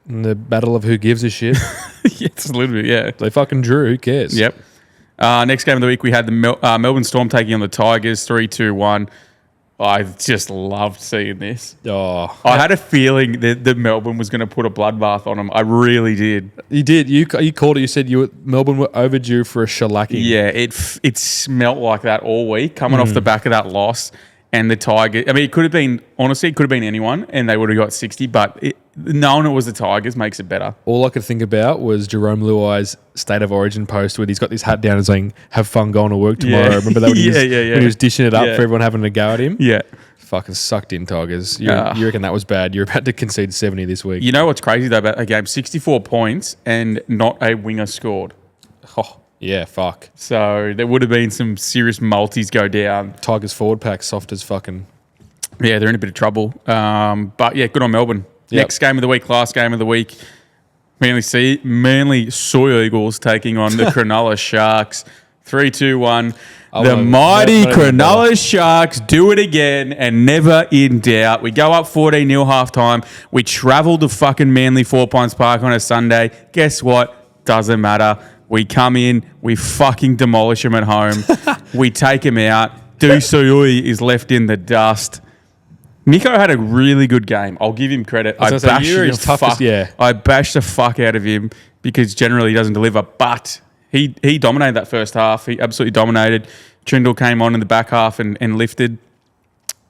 S2: And the battle of who gives a shit.
S1: Yeah, it's a little bit, yeah.
S2: They fucking drew. Who cares?
S1: Yep. Next game of the week, we had the Melbourne Storm taking on the Tigers, 3-2-1. I just loved seeing this.
S2: Oh,
S1: I had a feeling that Melbourne was going to put a bloodbath on them. I really did.
S2: You did. You called it. You said Melbourne were overdue for a shellacking.
S1: Yeah, it smelt like that all week, coming off the back of that loss. And the Tigers, I mean, it could have been anyone, and they would have got 60, but knowing it was the Tigers makes it better.
S2: All I could think about was Jerome Luai's State of Origin post where he's got this hat down and saying, "Have fun going to work tomorrow." Yeah. Remember that when, when he was dishing it up for everyone having a go at him?
S1: Yeah.
S2: Fucking sucked in, Tigers. You reckon that was bad? You're about to concede 70 this week.
S1: You know what's crazy, though, about a game? 64 points and not a winger scored.
S2: Oh. Yeah, fuck.
S1: So there would have been some serious multis go down.
S2: Tigers forward pack soft as fucking.
S1: Yeah, they're in a bit of trouble. But yeah, good on Melbourne. Yep. Next game of the week, last game of the week. Manly Soy Eagles taking on the Cronulla Sharks. 3-2-1. The mighty Cronulla Sharks do it again and never in doubt. We go up 14-0 halftime. We travel to fucking Manly 4 Pines Park on a Sunday. Guess what? Doesn't matter. We come in, we fucking demolish them at home. We take them out. Dusui is left in the dust. Miko had a really good game. I'll give him credit. I bashed the fuck out of him because generally he doesn't deliver, but he dominated that first half. He absolutely dominated. Trindle came on in the back half and lifted.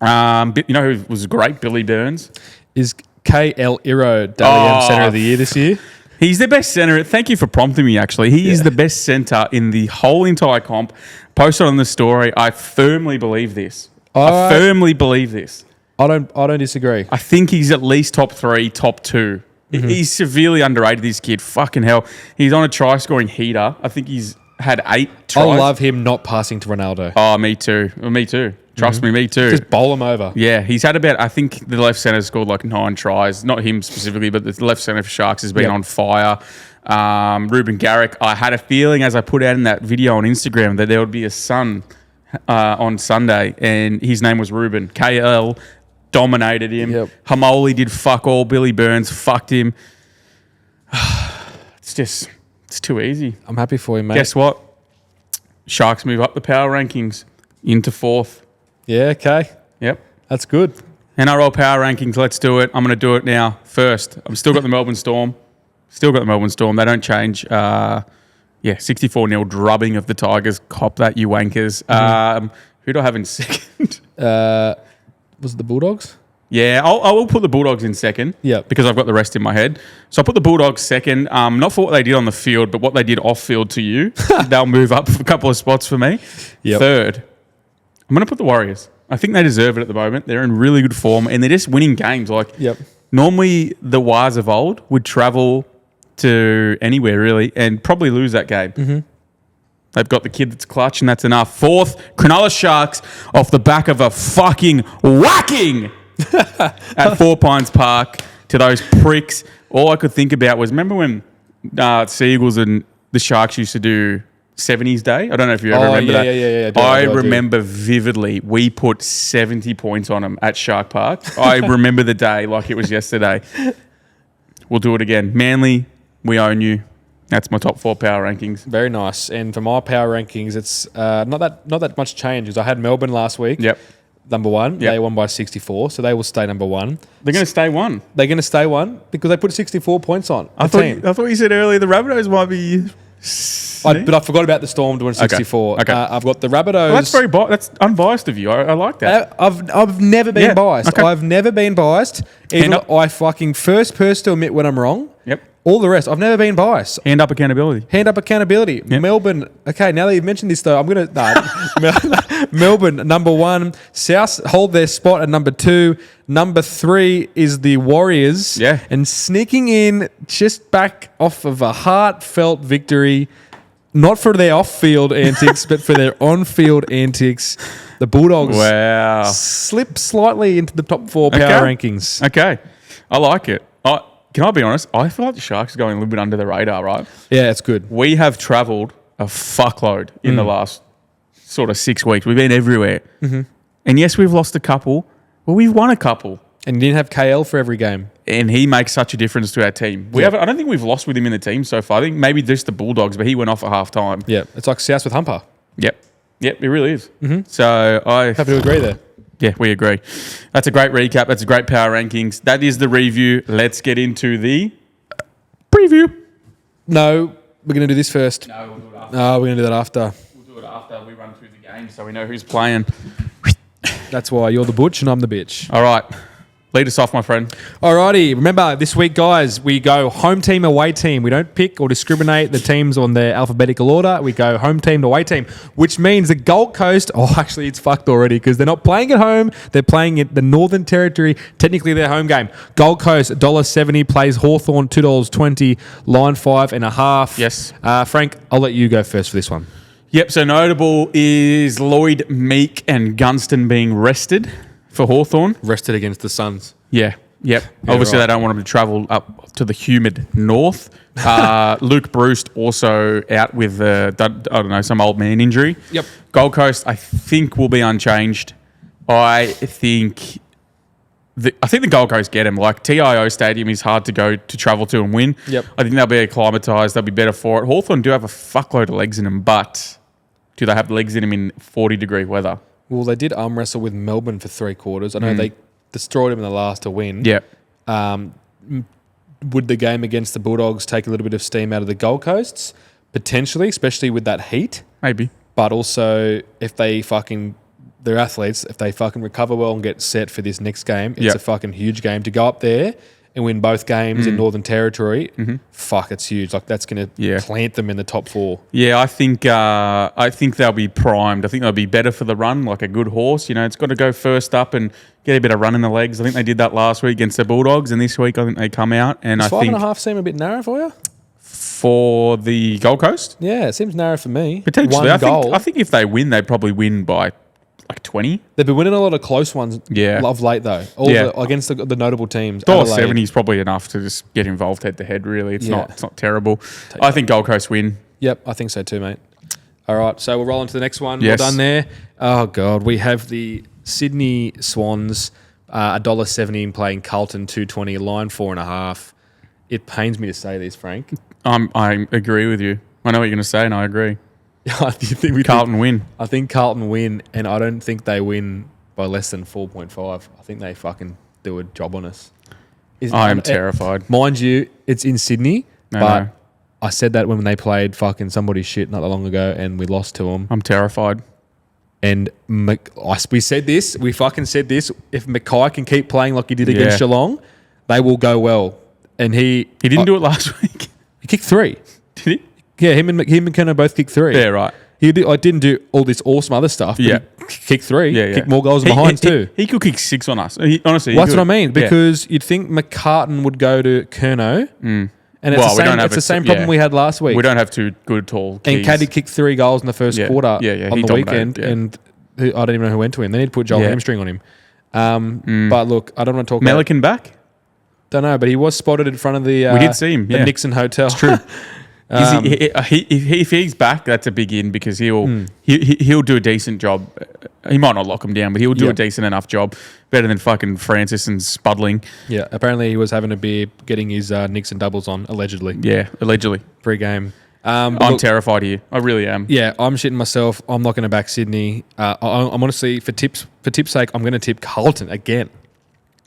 S1: You know who was great? Billy Burns.
S2: Is KL Iro Dally M Centre of the Year this year?
S1: He's the best centre. Thank you for prompting me, actually. He is the best centre in the whole entire comp. Posted on the story. I firmly believe this. I firmly believe this.
S2: I don't disagree.
S1: I think he's at least top 3, top 2. Mm-hmm. He's severely underrated, this kid. Fucking hell. He's on a try-scoring heater. I think he's had 8 tries.
S2: I love him not passing to Ronaldo.
S1: Oh, me too. Me too. Trust me too.
S2: Just bowl him over.
S1: Yeah, he's had about, I think the left centre scored like 9 tries. Not him specifically, but the left centre for Sharks has been on fire. Ruben Garrick, I had a feeling as I put out in that video on Instagram that there would be a son on Sunday, and his name was Ruben. KL dominated him.
S2: Yep.
S1: Hamoli did fuck all. Billy Burns fucked him. It's too easy.
S2: I'm happy for you, mate.
S1: Guess what? Sharks move up the power rankings into 4th.
S2: Yeah, okay.
S1: Yep.
S2: That's good.
S1: NRL power rankings, let's do it. I'm going to do it now first. I've still got the Melbourne Storm. They don't change. 64-0 drubbing of the Tigers. Cop that, you wankers. Who do I have in second?
S2: Was it the Bulldogs?
S1: Yeah, I will put the Bulldogs in second.
S2: Yeah,
S1: because I've got the rest in my head. So I'll put the Bulldogs second. Not for what they did on the field, but what they did off field to you. They'll move up a couple of spots for me.
S2: Yep.
S1: Third, I'm going to put the Warriors. I think they deserve it at the moment. They're in really good form, and they're just winning games. Normally, the Wires of old would travel to anywhere, really, and probably lose that game. Mm-hmm. They've got the kid that's clutch, and that's enough. 4th, Cronulla Sharks off the back of a fucking whacking at 4 Pines Park to those pricks. All I could think about was, remember when Seagulls and the Sharks used to do 70s Day? I don't know if you ever remember that.
S2: Yeah.
S1: I remember vividly, we put 70 points on them at Shark Park. I remember the day like it was yesterday. We'll do it again. Manly, we own you. That's my top 4 power rankings.
S2: Very nice. And for my power rankings, it's not that much change because I had Melbourne last week.
S1: Yep.
S2: Number 1.
S1: Yep.
S2: They won by 64, so they will stay number 1.
S1: They're going to stay 1.
S2: They're going to stay 1 because they put 64 points on.
S1: I thought you said earlier the Rabbitohs might be...
S2: But I forgot about the Storm doing 64.
S1: Okay.
S2: I've got the Rabbitohs.
S1: Well, that's unbiased of you. I like that.
S2: I've never been biased.
S1: Okay.
S2: I've never been biased. Even I fucking first person to admit when I'm wrong.
S1: Yep.
S2: All the rest, I've never been biased.
S1: Hand up accountability.
S2: Yep. Melbourne. Okay, now that you've mentioned this, though, I'm going to... Melbourne, number 1. South hold their spot at number 2. Number 3 is the Warriors.
S1: Yeah.
S2: And sneaking in just back off of a heartfelt victory, not for their off-field antics, but for their on-field antics, the Bulldogs slip slightly into the top 4 power rankings.
S1: Okay. I like it. Can I be honest? I feel like the Sharks are going a little bit under the radar, right?
S2: Yeah, it's good.
S1: We have travelled a fuckload in the last sort of 6 weeks. We've been everywhere. Mm-hmm. And yes, we've lost a couple, but we've won a couple.
S2: And you didn't have KL for every game.
S1: And he makes such a difference to our team. I don't think we've lost with him in the team so far. I think maybe just the Bulldogs, but he went off at half time.
S2: Yeah, it's like South with Humper.
S1: Yep, it really is.
S2: Mm-hmm.
S1: So I
S2: have to agree there.
S1: Yeah, we agree. That's a great recap. That's a great power rankings. That is the review. Let's get into the preview.
S2: No, we're going to do this first.
S1: No, we'll do it after.
S2: No, we're going to do that after.
S1: We'll do it after we run through the game so we know who's playing.
S2: That's why you're the butch and I'm the bitch.
S1: All right. Lead us off, my friend.
S2: Alrighty. Remember, this week, guys, we go home team, away team. We don't pick or discriminate the teams on their alphabetical order. We go home team to away team, which means the Gold Coast, actually, it's fucked already because they're not playing at home. They're playing at the Northern Territory, technically their home game. Gold Coast, $1.70, plays Hawthorn, $2.20, line 5.5.
S1: Yes.
S2: Frank, I'll let you go first for this one.
S1: Yep, so notable is Lloyd, Meek, and Gunston being rested for Hawthorn.
S2: Rested against the Suns.
S1: Yeah. Yep. Obviously, They don't want him to travel up to the humid north. Luke Bruce also out with, some old man injury.
S2: Yep.
S1: Gold Coast, I think, will be unchanged. I think the Gold Coast get him. Like, TIO Stadium is hard to travel to and win.
S2: Yep.
S1: I think they'll be acclimatised. They'll be better for it. Hawthorn do have a fuckload of legs in them, but do they have legs in them in 40-degree weather?
S2: Well, they did arm wrestle with Melbourne for 3 quarters. I know they destroyed them in the last to win.
S1: Yeah.
S2: Would the game against the Bulldogs take a little bit of steam out of the Gold Coasts? Potentially, especially with that heat.
S1: Maybe.
S2: But also, if they're athletes, if they fucking recover well and get set for this next game, it's a fucking huge game. To go up there and win both games in Northern Territory, fuck, it's huge. Like, that's going to plant them in the top 4.
S1: Yeah, I think they'll be primed. I think they'll be better for the run, like a good horse. You know, it's got to go first up and get a bit of run in the legs. I think they did that last week against the Bulldogs, and this week I think they come out. And
S2: Does 5.5 seem a bit narrow for you?
S1: For the Gold Coast?
S2: Yeah, it seems narrow for me.
S1: Potentially.
S2: One goal.
S1: I think if they win, they'd probably win by like 20.
S2: They've been winning a lot of close ones of late, though. Against the notable teams.
S1: $1.70 is probably enough to just get involved head to head, really. It's not terrible. I think Gold Coast win.
S2: Yep, I think so too, mate. All right, so we'll roll on to the next one.
S1: Yes.
S2: Well done there. Oh, God. We have the Sydney Swans, $1.70 playing Carlton, 220, line 4.5. It pains me to say this, Frank.
S1: I agree with you. I know what you're going to say, and I agree. Carlton win.
S2: I think Carlton win, and I don't think they win by less than 4.5. I think they fucking do a job on us.
S1: I'm terrified.
S2: Mind you, it's in Sydney, but I said that when they played fucking somebody's shit not that long ago, and we lost to them.
S1: I'm terrified.
S2: And we said this. We fucking said this. If Mackay can keep playing like he did against Geelong, they will go well. And he
S1: didn't do it last week.
S2: He kicked 3.
S1: Did he?
S2: Yeah, him and Kenna both kicked 3.
S1: Yeah, right.
S2: He didn't do all this awesome other stuff. But he kicked 3.
S1: Yeah.
S2: Kicked more goals behind too.
S1: He could kick 6 on us. Honestly,
S2: that's what I mean. Because you'd think McCartan would go to Kerno. And it's the same problem we had last week.
S1: We don't have 2 good tall keys.
S2: And Caddy kicked 3 goals in the first quarter on the weekend.
S1: Yeah.
S2: And I don't even know who went to him. They need to put Joel Hamstring on him. But look, I don't want to talk about...
S1: Melican back?
S2: Don't know, but he was spotted in front of the...
S1: we did see him,
S2: the Nixon Hotel.
S1: It's true. If he's back, that's a big in because he'll do a decent job. He might not lock him down, but he'll do a decent enough job. Better than fucking Francis and Spudling.
S2: Yeah, apparently he was having a beer, getting his Nixon doubles on, allegedly.
S1: Yeah, allegedly.
S2: Pre-game.
S1: I'm terrified here. I really am.
S2: Yeah, I'm shitting myself. I'm not going to back Sydney. I'm honestly, for tips' sake, I'm going to tip Carlton again.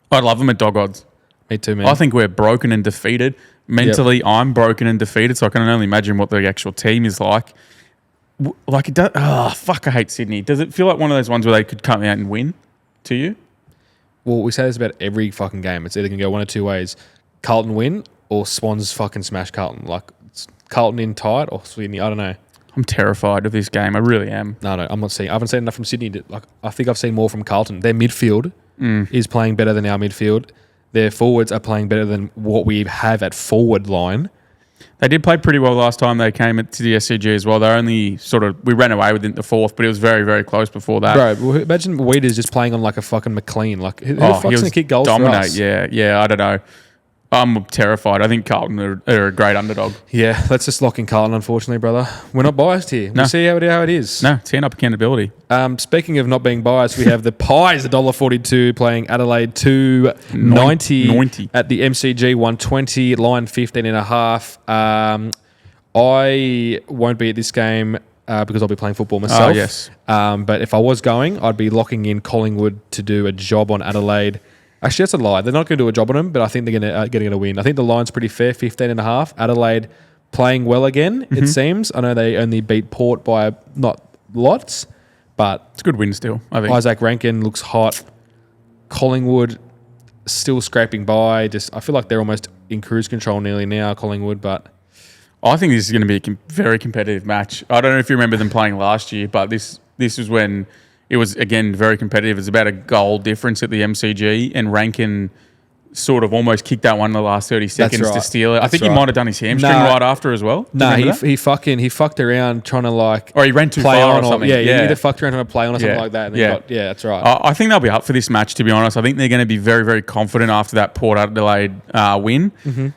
S1: I love them at dog odds.
S2: Me too, man.
S1: I think we're broken and defeated. Mentally, I'm broken and defeated, so I can only imagine what the actual team is like. Like, it does. Oh, fuck, I hate Sydney. Does it feel like one of those ones where they could come out and win to you?
S2: Well, we say this about every fucking game. It's either going to go one of 2 ways. Carlton win or Swans fucking smash Carlton. Like, it's Carlton in tight or Sydney. I don't know.
S1: I'm terrified of this game. I really am.
S2: No, I'm not seeing. I haven't seen enough from Sydney. I think I've seen more from Carlton. Their midfield is playing better than our midfield. Their forwards are playing better than what we have at forward line.
S1: They did play pretty well last time they came to the SCG as well. They only we ran away with it in the 4th, but it was very, very close before that.
S2: Bro, imagine Weeders just playing on like a fucking McLean. Like, who the fuck's going to kick goals for us?
S1: Yeah, I don't know. I'm terrified. I think Carlton are a great underdog.
S2: Yeah, let's just lock in Carlton, unfortunately, brother. We're not biased here.
S1: No.
S2: We'll see how it is.
S1: No, it's hand up accountability.
S2: Speaking of not being biased, we have the Pies, $1.42, playing Adelaide 2.90 at the MCG 120, line 15.5. I won't be at this game because I'll be playing football myself.
S1: Oh, yes.
S2: But if I was going, I'd be locking in Collingwood to do a job on Adelaide. Actually, that's a lie. They're not going to do a job on them, but I think they're going to win. I think the line's pretty fair, 15.5. Adelaide playing well again, it seems. I know they only beat Port by not lots, but...
S1: It's a good win still, I think.
S2: Isaac Rankin looks hot. Collingwood still scraping by. I feel like they're almost in cruise control nearly now, Collingwood, but...
S1: I think this is going to be a very competitive match. I don't know if you remember them playing last year, but this was when... It was, again, very competitive. It was about a goal difference at the MCG, and Rankin sort of almost kicked that one in the last 30 seconds to steal it. I think he might have done his hamstring right after as well.
S2: No, he fucked around trying to
S1: or he ran too far or something.
S2: Yeah, he either fucked around trying to play on or something like that. And that's right.
S1: I think they'll be up for this match, to be honest. I think they're going to be very, very confident after that Port Adelaide win. Mm-hmm.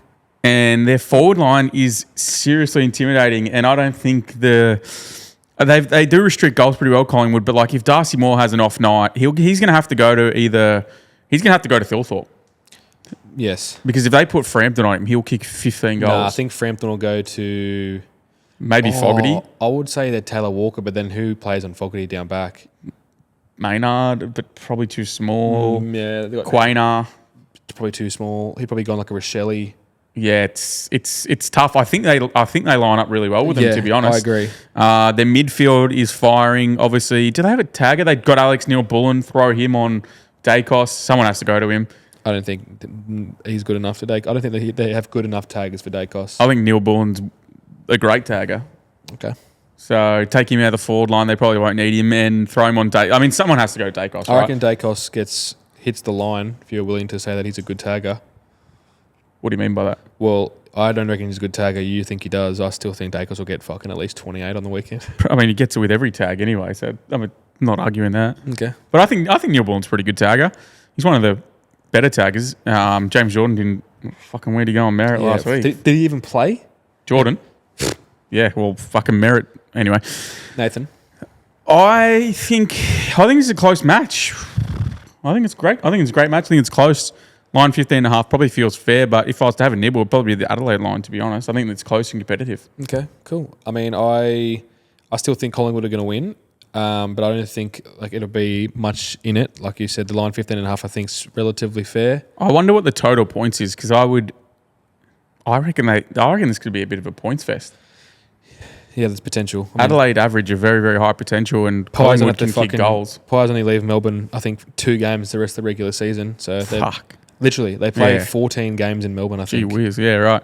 S1: And their forward line is seriously intimidating, and I don't think they do restrict goals pretty well, Collingwood. But like, if Darcy Moore has an off night, he's going to have to go to Thilthorpe.
S2: Yes,
S1: because if they put Frampton on him, he'll kick 15 goals.
S2: I think Frampton will go to
S1: maybe Fogarty.
S2: I would say that Taylor Walker, but then who plays on Fogarty down back?
S1: Maynard, but probably too small.
S2: Yeah, they got
S1: Quainer.
S2: probably too small. He'd probably gone like a Rochelle.
S1: Yeah, it's tough. I think they line up really well with them, to be honest.
S2: I agree.
S1: Their midfield is firing. Obviously, do they have a tagger? They got Alex Neil-Bullen. Throw him on Dacos. Someone has to go to him.
S2: I don't think he's good enough for Dacos. I don't think they have good enough taggers for Dacos.
S1: I think Neil-Bullen's a great tagger.
S2: Okay.
S1: So take him out of the forward line. They probably won't need him, and throw him on Dacos. I mean, someone has to go Dacos.
S2: I reckon Dacos hits the line. If you're willing to say that he's a good tagger.
S1: What do you mean by that?
S2: Well, I don't reckon he's a good tagger. You think he does. I still think Dacos will get fucking at least 28 on the weekend.
S1: I mean, he gets it with every tag anyway, so I'm not arguing that.
S2: Okay.
S1: But I think Neil-Bullen's a pretty good tagger. He's one of the better taggers. James Jordan didn't fucking where'd he go on merit last week?
S2: Did he even play?
S1: Jordan? Yeah, well, fucking merit. Anyway.
S2: Nathan?
S1: I think it's a close match. I think it's great. I think it's a great match. I think it's close. Line 15.5 probably feels fair, but if I was to have a nibble, it would probably be the Adelaide line, to be honest. I think it's close and competitive.
S2: Okay, cool. I mean, I still think Collingwood are going to win, but I don't think it'll be much in it. Like you said, the line 15.5 I think is relatively fair.
S1: I wonder what the total points is, because I reckon this could be a bit of a points fest.
S2: Yeah, there's potential.
S1: Adelaide average a very, very high potential, and Collingwood can kick goals.
S2: Pies only leave Melbourne, I think, 2 games the rest of the regular season. So literally, they play 14 games in Melbourne, I think.
S1: Gee whiz, yeah, right.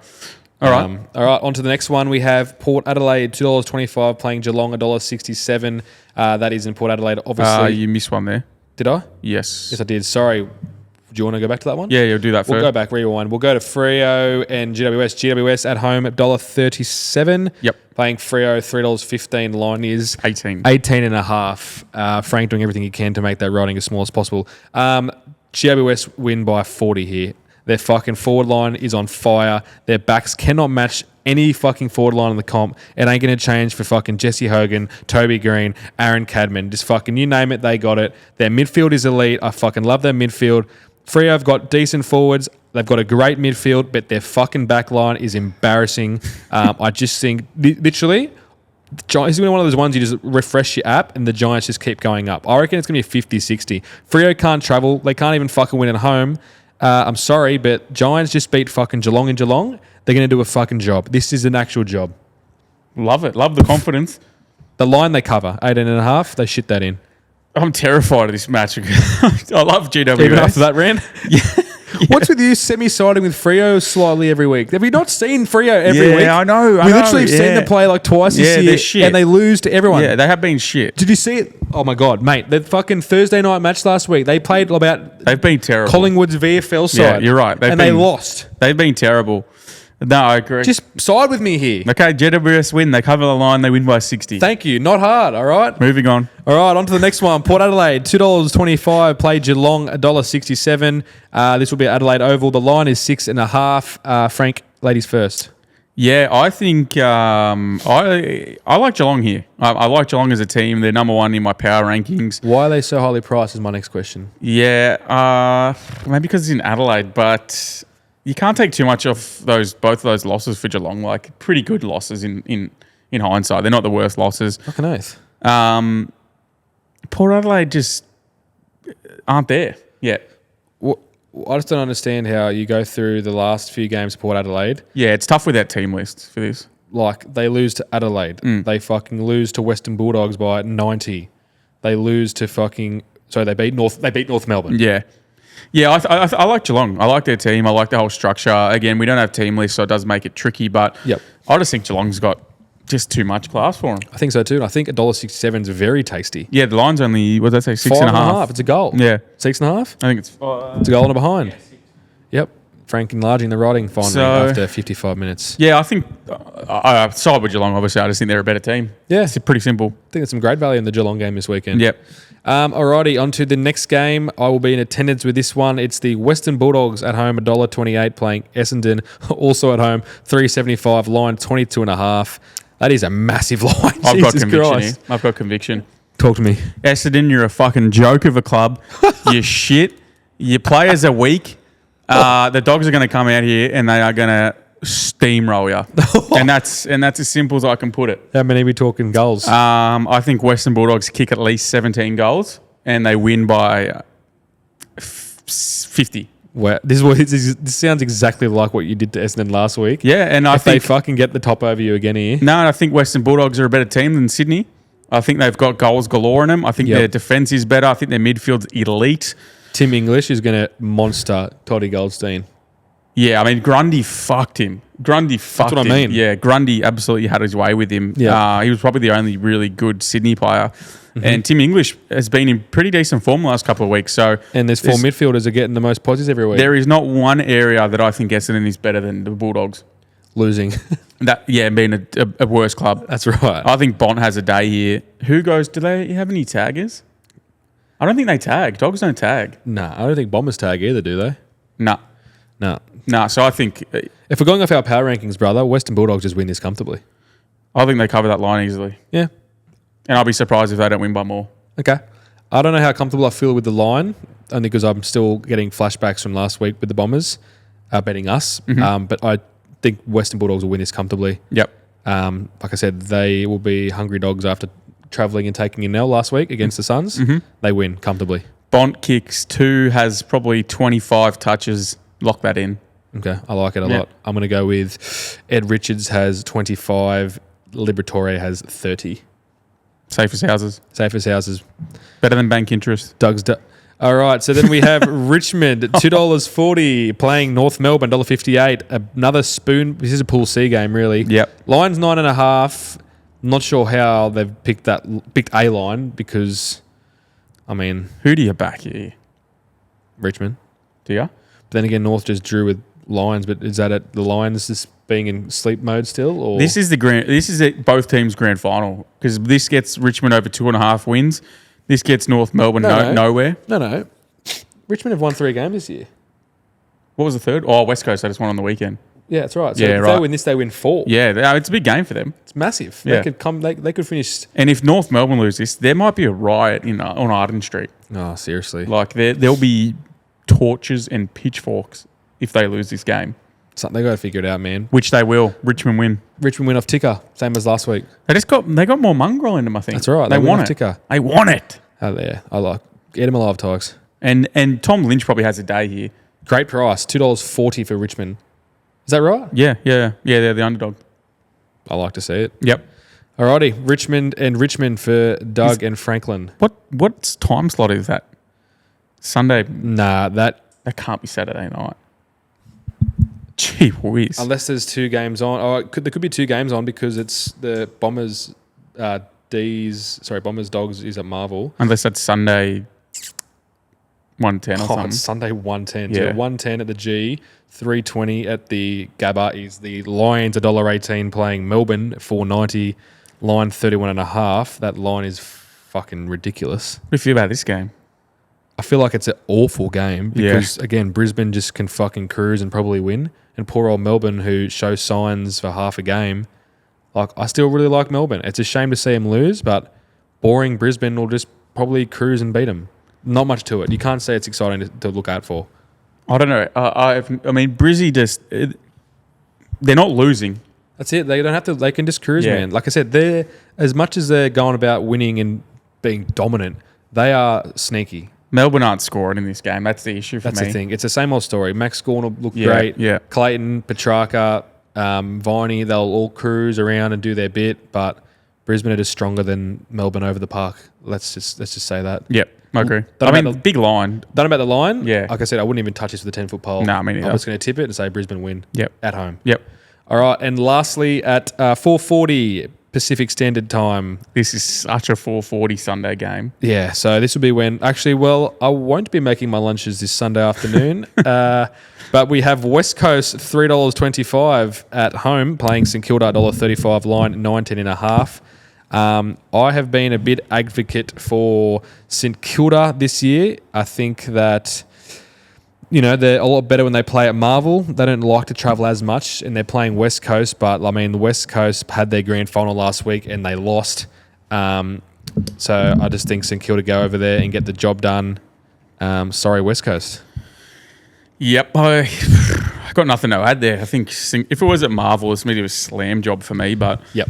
S1: All right.
S2: All right, on to the next one. We have Port Adelaide, $2.25, playing Geelong, $1.67. That is in Port Adelaide, obviously.
S1: You missed one there.
S2: Did I?
S1: Yes.
S2: Yes, I did. Sorry. Do you want to go back to that one?
S1: Yeah, you'll do that first.
S2: We'll go back, rewind. We'll go to Freo and GWS. GWS at home at $1.37.
S1: Yep.
S2: Playing Freo, $3.15. Line is 18.5. Frank doing everything he can to make that riding as small as possible. GWS win by 40 here. Their fucking forward line is on fire. Their backs cannot match any fucking forward line in the comp. It ain't going to change for fucking Jesse Hogan, Toby Green, Aaron Cadman. Just fucking you name it, they got it. Their midfield is elite. I fucking love their midfield. Freo have got decent forwards. They've got a great midfield, but their fucking back line is embarrassing. I just think, literally, the Giants is one of those ones you just refresh your app and the Giants just keep going up. I reckon it's going to be 50-60. Freo can't travel. They can't even fucking win at home. I'm sorry, but Giants just beat fucking Geelong in Geelong. They're going to do a fucking job. This is an actual job.
S1: Love it. Love the confidence.
S2: The line they cover, 18.5, they shit that in.
S1: I'm terrified of this match. I love GWS.
S2: Even after that, Rand? Yeah. What's with you semi-siding with Freo slightly every week? Have you not seen Freo every week?
S1: Yeah, I know.
S2: We literally have seen them play like twice this year,
S1: they're shit.
S2: And they lose to everyone.
S1: Yeah, they have been shit.
S2: Did you see it? Oh my God, mate. The fucking Thursday night match last week, they played about...
S1: They've been terrible.
S2: Collingwood's VFL side.
S1: Yeah, you're right.
S2: They lost.
S1: They've been terrible. No, I agree.
S2: Just side with me here.
S1: Okay, GWS win. They cover the line. They win by 60.
S2: Thank you. Not hard, all right?
S1: Moving on.
S2: All right, on to the next one. Port Adelaide, $2.25. Play Geelong, $1.67. This will be at Adelaide Oval. The line is 6.5. Frank, ladies first.
S1: Yeah, I think I like Geelong here. I like Geelong as a team. They're number one in my power rankings.
S2: Why are they so highly priced is my next question.
S1: Yeah, maybe because it's in Adelaide, but... You can't take too much off both of those losses for Geelong. Like pretty good losses in hindsight. They're not the worst losses.
S2: Fucking oath.
S1: Port Adelaide just aren't there yet.
S2: I just don't understand how you go through the last few games of Port Adelaide.
S1: Yeah, it's tough with that team list for this.
S2: Like they lose to Adelaide. They fucking lose to Western Bulldogs by 90. They lose to they beat North Melbourne.
S1: Yeah. Yeah, I like Geelong. I like their team. I like the whole structure. Again, we don't have team lists, so it does make it tricky. But I just think Geelong's got just too much class for them.
S2: I think so too. I think $1.67 is very tasty.
S1: Yeah, the line's only, what did I say, 6.5?
S2: It's a goal.
S1: Yeah.
S2: 6.5?
S1: I think it's
S2: a goal and a behind. Yep. Frank enlarging the writing finally after 55 minutes.
S1: Yeah, I think I side with Geelong, obviously. I just think they're a better team.
S2: Yeah.
S1: It's pretty simple.
S2: I think there's some great value in the Geelong game this weekend.
S1: Yep.
S2: Alrighty, on to the next game. I will be in attendance with this one. It's the Western Bulldogs at home, $1.28, playing Essendon, also at home, $3.75, line 22.5. That is a massive line.
S1: I've got conviction here. I've got conviction.
S2: Talk to me.
S1: Essendon, you're a fucking joke of a club. You're shit. Your players are weak. The Dogs are going to come out here and they are going to steamroll you. and that's as simple as I can put it.
S2: How many are we talking goals?
S1: I think Western Bulldogs kick at least 17 goals. and they win by 50.
S2: Well, this sounds exactly like what you did to Essendon last week.
S1: Yeah, and I
S2: if
S1: think
S2: they fucking get the top over you again here.
S1: No, I think Western Bulldogs are a better team than Sydney. I think they've got goals galore in them. I think their defence is better. I think their midfield's elite.
S2: Tim English is going to monster Toddy Goldstein.
S1: Yeah, I mean, Grundy fucked him. That's what I mean. Yeah, Grundy absolutely had his way with him.
S2: Yeah.
S1: He was probably the only really good Sydney player. Mm-hmm. And Tim English has been in pretty decent form the last couple of weeks.
S2: And there's 4 midfielders are getting the most positives every week.
S1: There is not one area that I think Essendon is better than the Bulldogs.
S2: Losing.
S1: Being a worse club.
S2: That's right.
S1: I think Bont has a day here. Who goes, do they have any taggers? I don't think they tag. Dogs don't tag.
S2: Nah, I don't think Bombers tag either, do they?
S1: Nah.
S2: No.
S1: So I think...
S2: if we're going off our power rankings, brother, Western Bulldogs just win this comfortably.
S1: I think they cover that line easily.
S2: Yeah.
S1: And I'll be surprised if they don't win by more.
S2: Okay. I don't know how comfortable I feel with the line, only because I'm still getting flashbacks from last week with the Bombers betting us. Mm-hmm. But I think Western Bulldogs will win this comfortably.
S1: Yep.
S2: Like I said, they will be hungry dogs after travelling and taking an L last week against the Suns. Mm-hmm. They win comfortably.
S1: Bont kicks 2, has probably 25 touches. Lock that in.
S2: Okay, I like it a lot. I'm going to go with Ed Richards has 25, Liberatore has 30.
S1: Safe as houses. Better than bank interest.
S2: All right, so then we have Richmond, $2.40, playing North Melbourne, $1.58. Another spoon. This is a Pool C game, really.
S1: Yep.
S2: Line's 9.5. Not sure how they've picked A line because, I mean...
S1: Who do you back here?
S2: Richmond.
S1: Do you?
S2: But then again, North just drew with Lions, but is that at the Lions just being in sleep mode still? Or?
S1: This is both teams' grand final because this gets Richmond over 2.5 wins. This gets North Melbourne nowhere.
S2: No. Richmond have won 3 games this year.
S1: What was the third? Oh, West Coast. I just won on the weekend.
S2: Yeah, that's right. So if they win this, they win 4.
S1: Yeah, it's a big game for them.
S2: It's massive.
S1: Yeah.
S2: They could finish.
S1: And if North Melbourne lose this, there might be a riot on Arden Street.
S2: Oh, seriously.
S1: Like there'll be torches and pitchforks if they lose this game.
S2: Something they got to figure it out, man.
S1: Which they will. Richmond win
S2: off ticker, same as last week.
S1: They got more mongrel in them, I think.
S2: That's right.
S1: They want it.
S2: Ticker.
S1: They want it.
S2: Oh, yeah. I like. Get them alive, Tigers.
S1: And Tom Lynch probably has a day here.
S2: Great price, $2.40 for Richmond. Is that right?
S1: Yeah. They're the underdog.
S2: I like to see it.
S1: Yep.
S2: Alrighty, Richmond for Doug and Franklin.
S1: What time slot is that? Sunday?
S2: Nah, that
S1: can't be Saturday night. Gee whiz.
S2: Unless there's 2 games on. There could be 2 games on because it's the Bombers Bombers Dogs is at Marvel.
S1: Unless that's Sunday 1:10 or something.
S2: It's Sunday 1:10.
S1: Yeah.
S2: So 1:10 at the G, 3:20 at the Gabba is the Lions $1.18 playing Melbourne, $4.90, line 31.5. That line is fucking ridiculous.
S1: What do you feel about this game?
S2: I feel like it's an awful game because, again, Brisbane just can fucking cruise and probably win. And poor old Melbourne, who shows signs for half a game. Like, I still really like Melbourne. It's a shame to see them lose, but boring Brisbane will just probably cruise and beat them. Not much to it. You can't say it's exciting to look out for.
S1: I don't know. I mean, Brizzy they're not losing.
S2: That's it. They don't have to. They can just cruise, man. Like I said, they're as much as they're going about winning and being dominant, they are sneaky.
S1: Melbourne aren't scoring in this game. That's the issue for me.
S2: That's the thing. It's the same old story. Max Gawn will look great.
S1: Yeah.
S2: Clayton, Petrarca, Viney, they'll all cruise around and do their bit, but Brisbane are just stronger than Melbourne over the park. Let's just say that.
S1: Yep, I agree. Big line.
S2: Done about the line?
S1: Yeah.
S2: Like I said, I wouldn't even touch this with a 10-foot pole.
S1: No, I mean,
S2: I'm just going to tip it and say Brisbane win.
S1: Yep.
S2: At home.
S1: Yep.
S2: All right, and lastly at 4:40 Pacific Standard Time.
S1: This is such a 4:40 Sunday game.
S2: Yeah, so this will be when... Actually, I won't be making my lunches this Sunday afternoon, but we have West Coast $3.25 at home, playing St Kilda $1.35, line 19.5. I have been a bit advocate for St Kilda this year. I think that... they're a lot better when they play at Marvel. They don't like to travel as much, and they're playing West Coast. But, I mean, the West Coast had their grand final last week, and they lost. So I just think St Kilda go over there and get the job done. Sorry, West Coast.
S1: Yep. I got nothing to add there. I think if it was at Marvel, it's maybe a slam job for me. But,
S2: yep.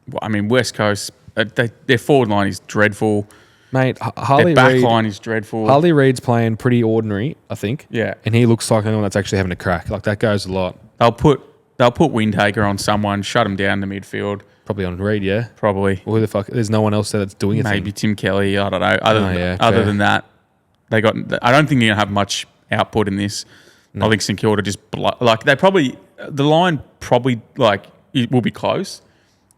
S1: West Coast, their forward line is dreadful.
S2: Mate,
S1: Their
S2: Harley
S1: back
S2: Reid.
S1: line is dreadful.
S2: Harley Reid's playing pretty ordinary, I think.
S1: Yeah.
S2: And he looks like anyone that's actually having a crack. Like, that goes a lot.
S1: They'll put Windhager on someone, shut him down in the midfield.
S2: Probably on Reid, yeah.
S1: Probably.
S2: Well, who the fuck? There's no one else there that's doing anything.
S1: Maybe Tim Kelly. I don't know. Other
S2: fair.
S1: than that, I don't think they're going to have much output in this. No. I think St Kilda just the line probably it will be close,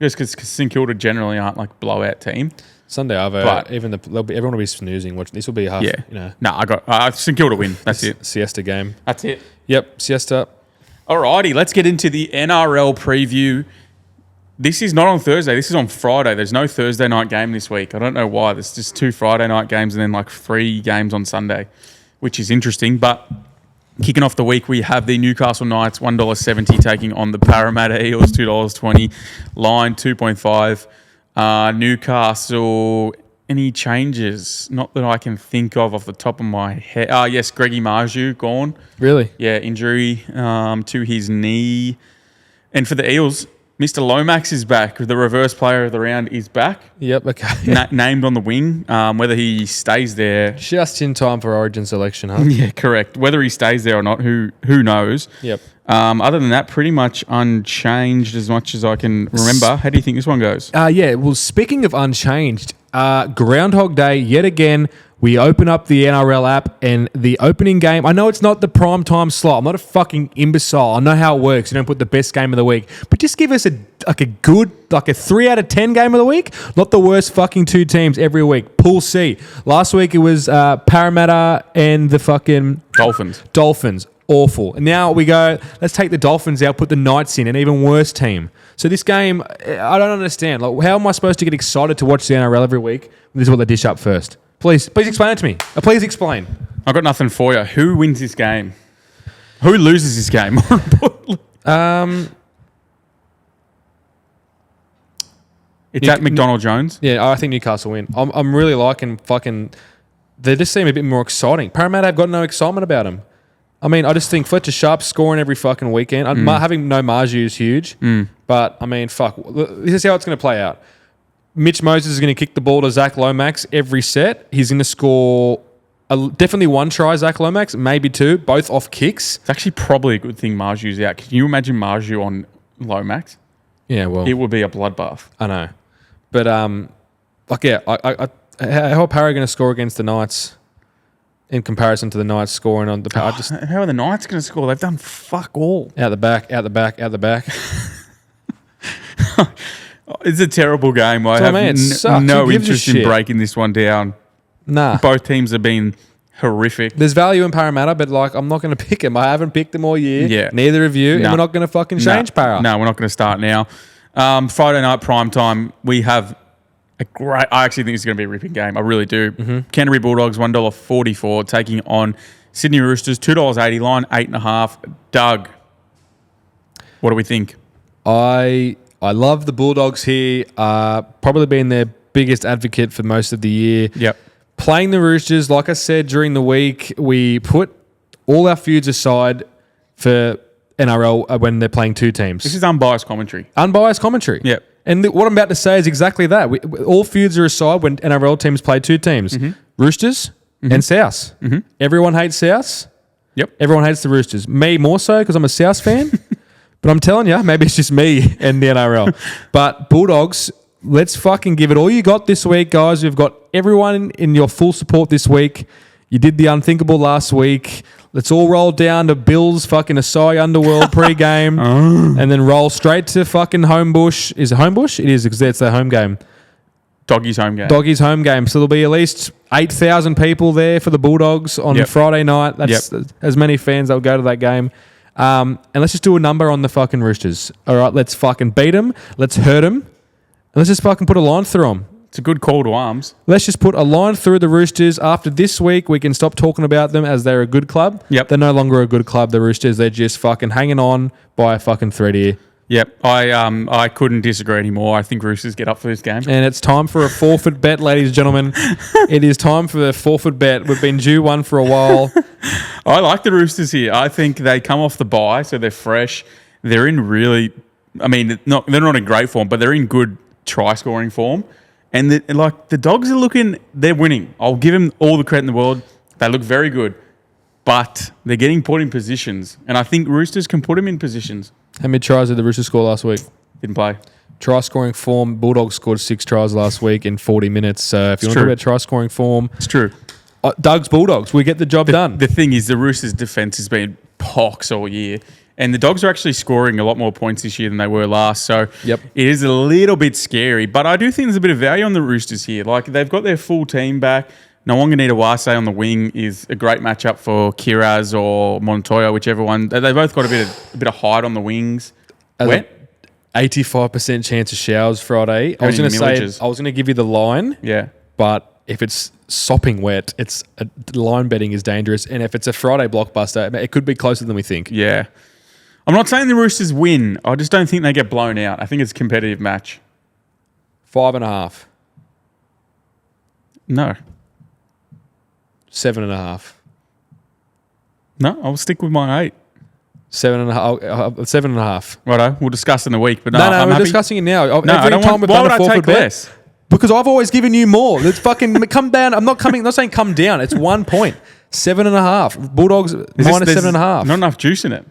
S1: just because St Kilda generally aren't like blowout team.
S2: Sunday Arvo,
S1: But-
S2: everyone will be snoozing. This will be half.
S1: Yeah.
S2: You know,
S1: No, I got St Kilda win. That's it.
S2: siesta game.
S1: That's it.
S2: Yep, siesta.
S1: Alrighty, let's get into the NRL preview. This is not on Thursday. This is on Friday. There's no Thursday night game this week. I don't know why. There's just 2 Friday night games and then like 3 games on Sunday, which is interesting. But kicking off the week, we have the Newcastle Knights, $1.70 taking on the Parramatta Eels, $2.20. Line, 2.5. Newcastle, any changes? Not that I can think of the top of my head. Yes, Greggy Marju gone.
S2: Really?
S1: Yeah, injury to his knee. And for the Eels, Mr. Lomax is back. The reverse player of the round is back.
S2: Yep, okay.
S1: Named on the wing. Whether he stays there.
S2: Just in time for Origin selection, huh?
S1: Yeah, correct. Whether he stays there or not, who knows?
S2: Yep.
S1: Other than that, pretty much unchanged as much as I can remember. How do you think this one goes?
S2: Yeah, well, speaking of unchanged, Groundhog Day, yet again, we open up the NRL app and the opening game. I know it's not the prime time slot. I'm not a fucking imbecile. I know how it works. You don't put the best game of the week. But just give us a good 3 out of 10 game of the week. Not the worst fucking 2 teams every week. Pool C. Last week it was Parramatta and the fucking Dolphins. Awful. And now we go, let's take the Dolphins out, put the Knights in, an even worse team. So this game, I don't understand. Like, how am I supposed to get excited to watch the NRL every week? This is what they dish up first. Please explain it to me. Please explain.
S1: I've got nothing for you. Who wins this game? Who loses this game? It's at McDonald Jones.
S2: Yeah, I think Newcastle win. I'm really liking fucking... They just seem a bit more exciting. Parramatta have got no excitement about them. I mean, I just think Fletcher Sharp scoring every fucking weekend. Having no Marju is huge. But, I mean, fuck. This is how it's going to play out. Mitch Moses is going to kick the ball to Zach Lomax every set. He's going to score definitely 1 try, Zach Lomax, maybe 2, both off kicks.
S1: It's actually probably a good thing Marju's out. Can you imagine Marju on Lomax?
S2: Yeah, well...
S1: It would be a bloodbath.
S2: I know. But, how are Parra going to score against the Knights in comparison to the Knights scoring on the...
S1: How are the Knights going to score? They've done fuck all.
S2: Out the back.
S1: It's a terrible game. I have no interest in breaking this one down.
S2: Nah.
S1: Both teams have been horrific.
S2: There's value in Parramatta, but I'm not going to pick them. I haven't picked them all year.
S1: Yeah.
S2: Neither of you. And we're not going to fucking change Parra.
S1: No, we're not going to start now. Friday night prime time, we have I actually think it's going to be a ripping game. I really do. Canterbury Bulldogs, $1.44, taking on Sydney Roosters, $2.80, line 8.5. Doug, what do we think?
S2: I love the Bulldogs here. Probably been their biggest advocate for most of the year.
S1: Yep.
S2: Playing the Roosters, like I said during the week, we put all our feuds aside for NRL when they're playing 2 teams.
S1: This is unbiased commentary.
S2: Unbiased commentary.
S1: Yep.
S2: And what I'm about to say is exactly that. All feuds are aside when NRL teams play 2 teams. Roosters and Souths. Everyone hates Souths.
S1: Yep.
S2: Everyone hates the Roosters. Me more so because I'm a Souths fan. But I'm telling you, maybe it's just me and the NRL. But Bulldogs, let's fucking give it all you got this week, guys. We've got everyone in your full support this week. You did the unthinkable last week. Let's all roll down to Bill's fucking Asai Underworld pre-game and then roll straight to fucking Homebush. Is it Homebush? It is because it's their home game.
S1: Doggy's home game.
S2: Doggy's home game. So there'll be at least 8,000 people there for the Bulldogs on Friday night. That's as many fans that will go to that game. And let's just do a number on the fucking Roosters. All right, let's fucking beat them. Let's hurt them. And let's just fucking put a line through them.
S1: It's a good call to arms.
S2: Let's just put a line through the Roosters. After this week, we can stop talking about them as they're a good club.
S1: Yep.
S2: They're no longer a good club, the Roosters. They're just fucking hanging on by a fucking thread here.
S1: Yep. I couldn't disagree anymore. I think Roosters get up for this game.
S2: And it's time for a forfeit bet, ladies and gentlemen. It is time for the forfeit bet. We've been due one for a while.
S1: I like the Roosters here. I think they come off the bye, so they're fresh. They're in really... I mean, they're not in great form, but they're in good try-scoring form. And the Dogs are looking, they're winning. I'll give them all the credit in the world. They look very good. But they're getting put in positions. And I think Roosters can put them in positions.
S2: How many tries did the Roosters score last week?
S1: Didn't play.
S2: Try scoring form. Bulldogs scored 6 tries last week in 40 minutes. So if you want to talk about try scoring form,
S1: it's true.
S2: Doug's Bulldogs, we get the job done.
S1: The thing is, the Roosters' defense has been pox all year. And the Dogs are actually scoring a lot more points this year than they were last. So it is a little bit scary. But I do think there's a bit of value on the Roosters here. Like, they've got their full team back. Nawaqanitawase on the wing is a great matchup for Kiraz or Montoya, whichever one. They both got a bit of height on the wings.
S2: 85% chance of showers Friday. I was going to give you the line.
S1: Yeah.
S2: But if it's sopping wet, line betting is dangerous. And if it's a Friday blockbuster, it could be closer than we think.
S1: Yeah. I'm not saying the Roosters win. I just don't think they get blown out. I think it's a competitive match.
S2: 5.5.
S1: No.
S2: 7.5.
S1: No, I'll stick with my 8.
S2: 7.5. 7.5.
S1: Righto, we'll discuss in a week. But
S2: no, we're discussing it now.
S1: No, I don't want. Why would I take less?
S2: Because I've always given you more. Let's fucking come down. I'm not saying come down. It's 1 point. 7.5. Bulldogs minus 7.5.
S1: Not enough juice in it.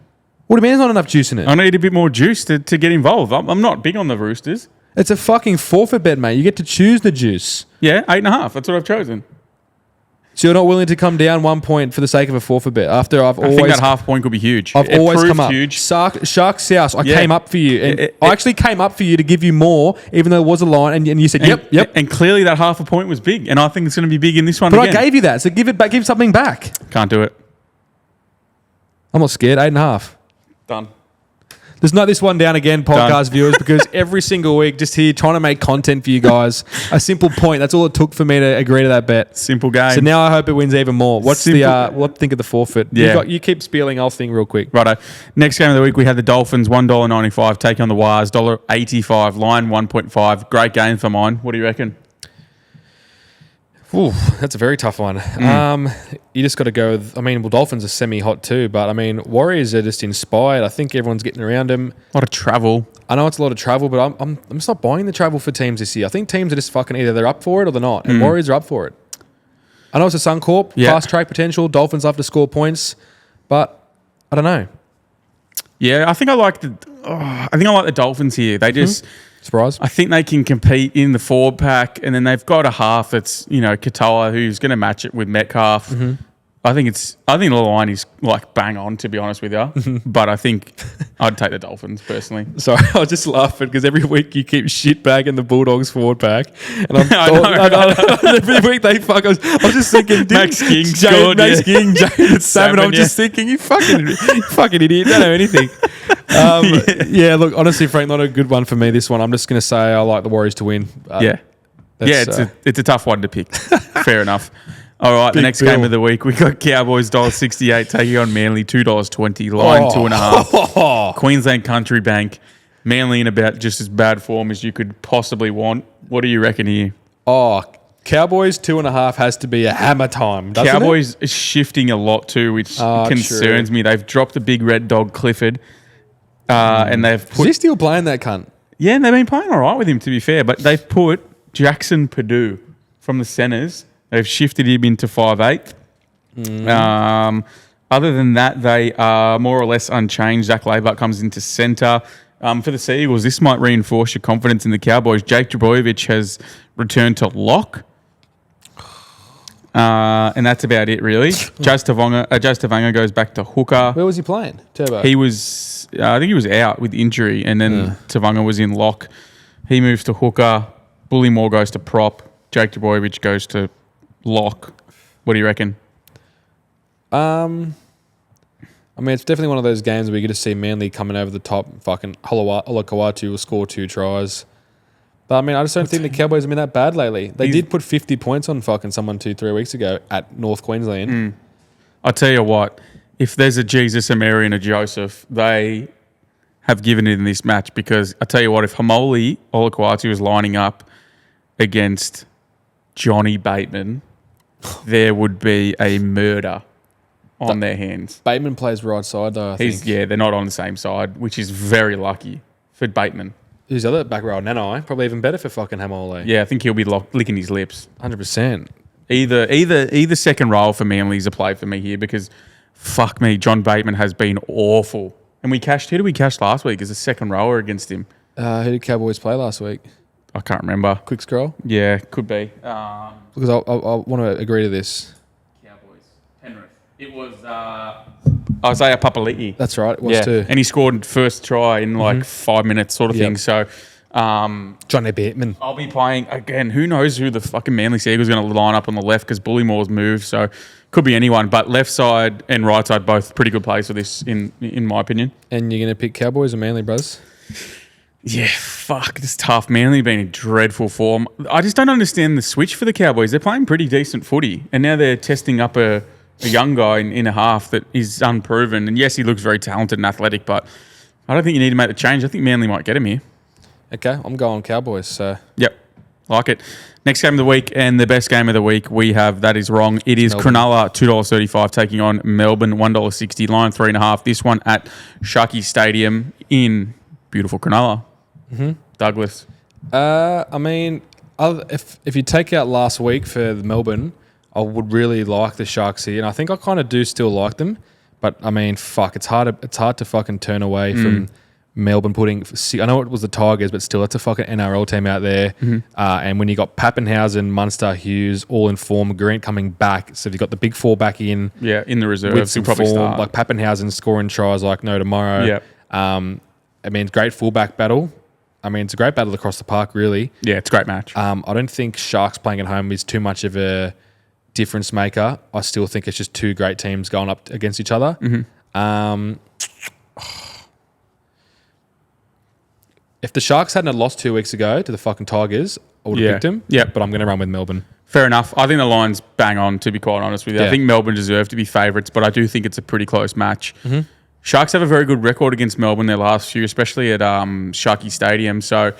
S2: What do you mean there's not enough juice in it?
S1: I need a bit more juice to get involved. I'm not big on the Roosters.
S2: It's a fucking forfeit bet, mate. You get to choose the juice.
S1: Yeah, 8.5. That's what I've chosen.
S2: So you're not willing to come down 1 point for the sake of a forfeit bet? I
S1: think that half point could be huge.
S2: I've always come up. Huge. Shark South, I came up for you. And I actually came up for you to give you more, even though it was a line, and you said, yep.
S1: And clearly that half a point was big, and I think it's going to be big in this one
S2: again.
S1: But
S2: I gave you that, so give it back. Give something back.
S1: Can't do it.
S2: I'm not scared. 8.5.
S1: Done.
S2: There's not this one down again, podcast viewers, because every single week, just here trying to make content for you guys. A simple point. That's all it took for me to agree to that bet.
S1: Simple game.
S2: So now I hope it wins even more. What think of the forfeit?
S1: Yeah.
S2: You keep spieling. I'll think real quick.
S1: Righto. Next game of the week, we had the Dolphins, $1.95, taking on the Wires, $1.85, line 1.5. Great game for mine. What do you reckon?
S2: Ooh, that's a very tough one. You just got to go with, Dolphins are semi-hot too, but Warriors are just inspired. I think everyone's getting around them.
S1: A lot of travel.
S2: I know it's a lot of travel, but I'm just not buying the travel for teams this year. I think teams are just fucking either they're up for it or they're not, and Warriors are up for it. I know it's a Suncorp, fast track potential. Dolphins love to score points, but I don't know.
S1: Yeah, I think I like the Dolphins here. They just.
S2: Surprise.
S1: I think they can compete in the forward pack, and then they've got a half that's, Katoa, who's going to match it with Metcalf.
S2: Mm-hmm.
S1: I think the line is like bang on, to be honest with you. But I think I'd take the Dolphins personally.
S2: Sorry, I was just laughing because every week you keep shit bagging the Bulldogs forward pack, and every week they fuck. I was just thinking,
S1: Max King scored.
S2: Max King, Jaden Salmon. I'm just thinking, you fucking idiot. Don't know anything. Look, honestly, Frank, not a good one for me. This one, I'm just going to say I like the Warriors to win.
S1: It's a tough one to pick. Fair enough. All right, the next game of the week, we got Cowboys $1.68 taking on Manly $2.20, line 2.5. Queensland Country Bank, Manly in about just as bad form as you could possibly want. What do you reckon here?
S2: Cowboys 2.5 has to be a hammer time.
S1: Cowboys is shifting a lot too, which concerns me. They've dropped the big red dog Clifford, and they've put.
S2: Is he still playing that cunt?
S1: Yeah, and they've been playing all right with him, to be fair. But they've put Jackson Purdue from the centres. They've shifted him into 5'8". Other than that, they are more or less unchanged. Zach Laybutt comes into centre. For the Sea Eagles, this might reinforce your confidence in the Cowboys. Jake Trbojevic has returned to lock. And that's about it, really. Jaz Tavanga goes back to hooker.
S2: Where was he playing? Turbo?
S1: He was, I think he was out with injury, and then Tavanga was in lock. He moves to hooker. Bullymore goes to prop. Jake Trbojevic goes to lock. What do you reckon?
S2: It's definitely one of those games where you get to see Manly coming over the top. Fucking Olakau'atu will score 2 tries. But I just don't think the Cowboys have been that bad lately. They did put 50 points on fucking someone 2-3 weeks ago at North Queensland.
S1: I'll tell you what, if there's a Jesus, a Mary, and a Joseph, they have given it in this match, because I tell you what, if Hamoli Olakau'atu was lining up against Johnny Bateman, there would be a murder on their hands.
S2: Bateman plays right side though, I think.
S1: They're not on the same side, which is very lucky for Bateman.
S2: Who's the other back row? Nanai. Probably even better for fucking Hamole.
S1: Yeah, I think he'll be licking his lips.
S2: 100%.
S1: Either second row for Manly is a play for me here because, fuck me, John Bateman has been awful. And who did we cash last week as a second rower against him?
S2: Who did Cowboys play last week?
S1: I can't remember.
S2: Quick scroll.
S1: Yeah, could be.
S2: Because I want to agree to this.
S1: Cowboys. Penrith. It was Isaiah Papali'i.
S2: That's right. It was too.
S1: And he scored first try in like 5 minutes sort of thing. So
S2: Johnny Bateman.
S1: I'll be playing again. Who knows who the fucking Manly Seagulls going to line up on the left because Bullymoore's moved. So could be anyone. But left side and right side both pretty good plays for this in my opinion.
S2: And you're going to pick Cowboys or Manly, brothers?
S1: Yeah, fuck. It's tough. Manly been in dreadful form. I just don't understand the switch for the Cowboys. They're playing pretty decent footy. And now they're testing up a young guy in a half that is unproven. And yes, he looks very talented and athletic, but I don't think you need to make the change. I think Manly might get him here.
S2: Okay, I'm going Cowboys. So
S1: yep, like it. Next game of the week and the best game of the week we have, that is wrong. It is
S2: Melbourne.
S1: Cronulla, $2.35 taking on Melbourne, $1.60, line 3.5. This one at Sharky Stadium in beautiful Cronulla. Mm-hmm. Douglas.
S2: I mean, if you take out last week for the Melbourne, I would really like the Sharks here, and I think I kind of do still like them. But I mean, fuck, it's hard to fucking turn away from Melbourne putting. I know it was the Tigers, but still, it's a fucking NRL team out there. Mm-hmm. And when you got Pappenhausen, Munster, Hughes, all in form, Grant coming back, so you've got the big four back in.
S1: Yeah, in the reserve,
S2: with some
S1: probably
S2: form,
S1: start.
S2: like Pappenhausen scoring tries like no tomorrow.
S1: Yeah.
S2: I mean, great fullback battle. I mean, it's a great battle across the park, really.
S1: Yeah, it's a great match.
S2: I don't think Sharks playing at home is too much of a difference maker. I still think it's just two great teams going up against each other. Mm-hmm. If the Sharks hadn't lost 2 weeks ago to the fucking Tigers, I would have picked them.
S1: Yeah,
S2: but I'm going to run with Melbourne.
S1: Fair enough. I think the line's bang on, to be quite honest with you.
S2: Yeah.
S1: I think Melbourne deserve to be favourites, but I do think it's a pretty close match.
S2: Mm-hmm.
S1: Sharks have a very good record against Melbourne their last few, especially at Sharky Stadium. So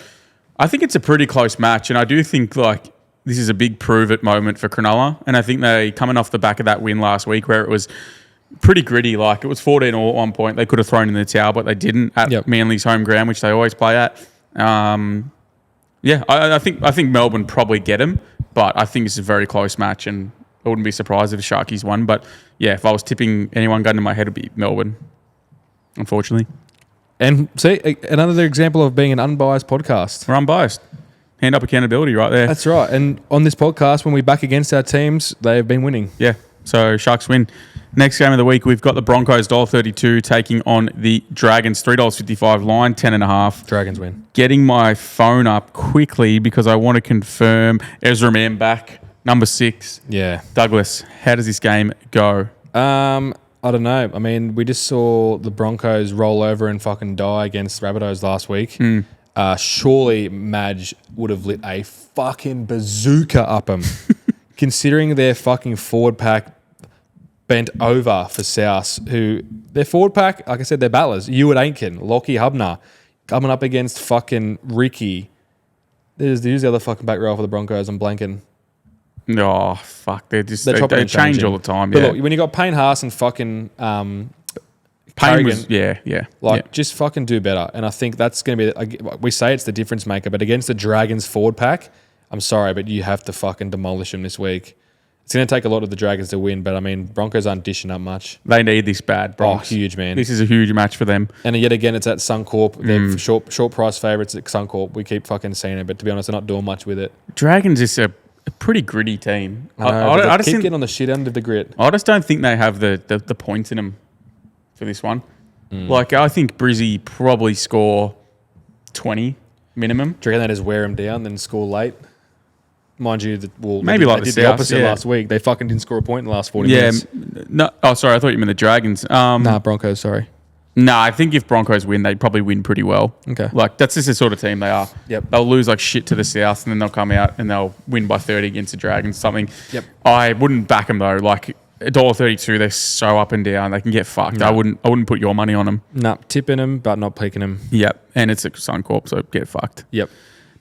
S1: I think it's a pretty close match, and I do think like this is a big prove-it moment for Cronulla. And I think they coming off the back of that win last week where it was pretty gritty. Like it was 14-all at one point. They could have thrown in the towel, but they didn't at Manly's home ground, which they always play at. I think Melbourne probably get them, but I think it's a very close match, and I wouldn't be surprised if the Sharkies won. But yeah, if I was tipping anyone gun to my head, it'd be Melbourne, unfortunately.
S2: And see, another example of being an unbiased podcast.
S1: We're unbiased. Hand up accountability right there.
S2: That's right. And on this podcast, when we back against our teams, they've been winning.
S1: Yeah. So Sharks win. Next game of the week, we've got the Broncos $1.32 taking on the Dragons $3.55 line 10.5.
S2: Dragons win.
S1: Getting my phone up quickly because I want to confirm Ezra Mam back, number 6.
S2: Yeah.
S1: Douglas, how does this game go?
S2: I don't know. I mean, we just saw the Broncos roll over and fucking die against Rabbitohs last week. Surely Madge would have lit a fucking bazooka up them. Considering their fucking forward pack bent over for South, who their forward pack, like I said, they're battlers. Ewart Aitken, Lockie Hubner, coming up against fucking Ricky. There's the other fucking back row for the Broncos. I'm blanking.
S1: Oh, fuck. They
S2: chopping and
S1: change
S2: changing
S1: all the time.
S2: But
S1: Yeah.
S2: look, when you got Payne Haas and fucking
S1: Payne was,
S2: Carrigan, just fucking do better. And I think that's going to be, we say it's the difference maker, but against the Dragons forward pack, I'm sorry, but you have to fucking demolish them this week. It's going to take a lot of the Dragons to win, but I mean, Broncos aren't dishing up much.
S1: They need this bad, Bronx.
S2: Oh, huge, man.
S1: This is a huge match for them.
S2: And yet again, it's at Suncorp. They're short price favourites at Suncorp. We keep fucking seeing it, but to be honest, they're not doing much with it.
S1: Dragons is a pretty gritty team.
S2: I just keep getting on the shit under the grit.
S1: I just don't think they have the points in them for this one. Like, I think Brizzy probably score 20 minimum.
S2: Do you reckon they just wear them down, then score late? Mind you,
S1: Maybe like
S2: they
S1: the
S2: did the
S1: South,
S2: opposite
S1: yeah.
S2: last week. They fucking didn't score a point in the last 40 minutes.
S1: No. Oh, sorry. I thought you meant the Dragons.
S2: Broncos, sorry.
S1: I think if Broncos win, they'd probably win pretty well.
S2: Okay.
S1: Like, that's just the sort of team they are.
S2: Yep.
S1: They'll lose like shit to the South, and then they'll come out and they'll win by 30 against the Dragons, something.
S2: Yep.
S1: I wouldn't back them, though. Like, $1.32, they're so up and down. They can get fucked.
S2: No.
S1: I wouldn't put your money on them.
S2: No, tipping them, but not peaking them.
S1: Yep. And it's a Suncorp, so get fucked.
S2: Yep.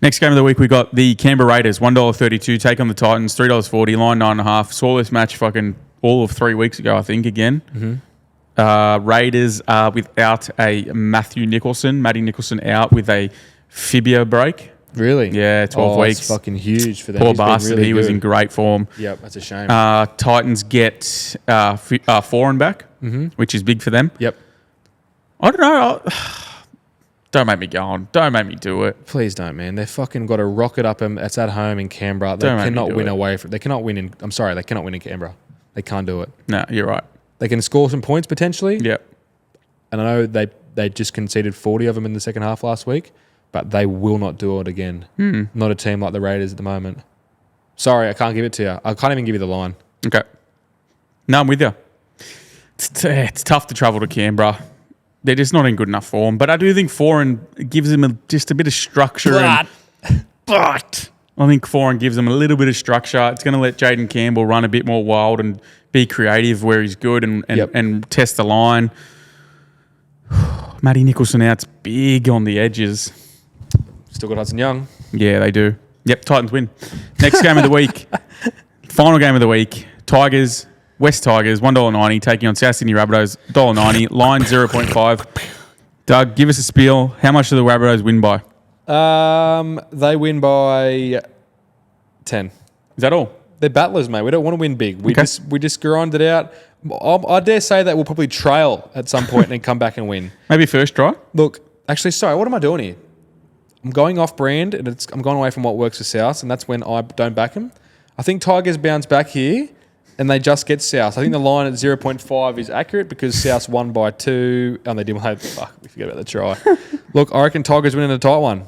S1: Next game of the week, we got the Canberra Raiders, $1.32, take on the Titans, $3.40, line 9.5. Saw this match fucking all of 3 weeks ago, I think, again. Mm-hmm. Raiders are without a Matty Nicholson out with a fibia break.
S2: Really?
S1: Yeah, 12 weeks.
S2: It's fucking huge for them.
S1: Poor
S2: He's been
S1: bastard.
S2: really
S1: He was
S2: good.
S1: in great form.
S2: Yep, that's a shame.
S1: Titans get foreign back, which is big for them.
S2: Yep.
S1: I don't know. Don't make me go on. Don't make me do it.
S2: Please don't, man. They fucking got to rocket up them. It's at home in Canberra. They cannot win away from. They cannot win in. I'm sorry, they cannot win in Canberra. They can't do it.
S1: No, you're right.
S2: They can score some points potentially.
S1: Yep.
S2: And I know they just conceded 40 of them in the second half last week, but they will not do it again. Not a team like the Raiders at the moment. Sorry, I can't give it to you. I can't even give you the line.
S1: Okay. No, I'm with you. It's tough to travel to Canberra. They're just not in good enough form. But I do think foreign gives them just a bit of structure. But I think foreign gives them a little bit of structure. It's going to let Jaden Campbell run a bit more wild and be creative where he's good and test the line. Matty Nicholson out's big on the edges.
S2: Still got Hudson Young.
S1: Yeah, they do. Yep, Titans win. Next game of the week. Final game of the week. Tigers, West Tigers, $1.90 taking on South Sydney Rabbitohs, $1.90. Line 0.5. Doug, give us a spiel. How much do the Rabbitohs win by?
S2: They win by 10.
S1: Is that all?
S2: They're battlers, mate. We don't want to win big. We just grind it out. I dare say that we'll probably trail at some point and come back and win.
S1: Maybe first try?
S2: Look, actually, sorry, what am I doing here? I'm going off brand and I'm going away from what works for South, and that's when I don't back them. I think Tigers bounce back here and they just get South. I think the line at 0.5 is accurate because South's won by 2 and they didn't have. Fuck, we forget about the try. Look, I reckon Tigers win in a tight one.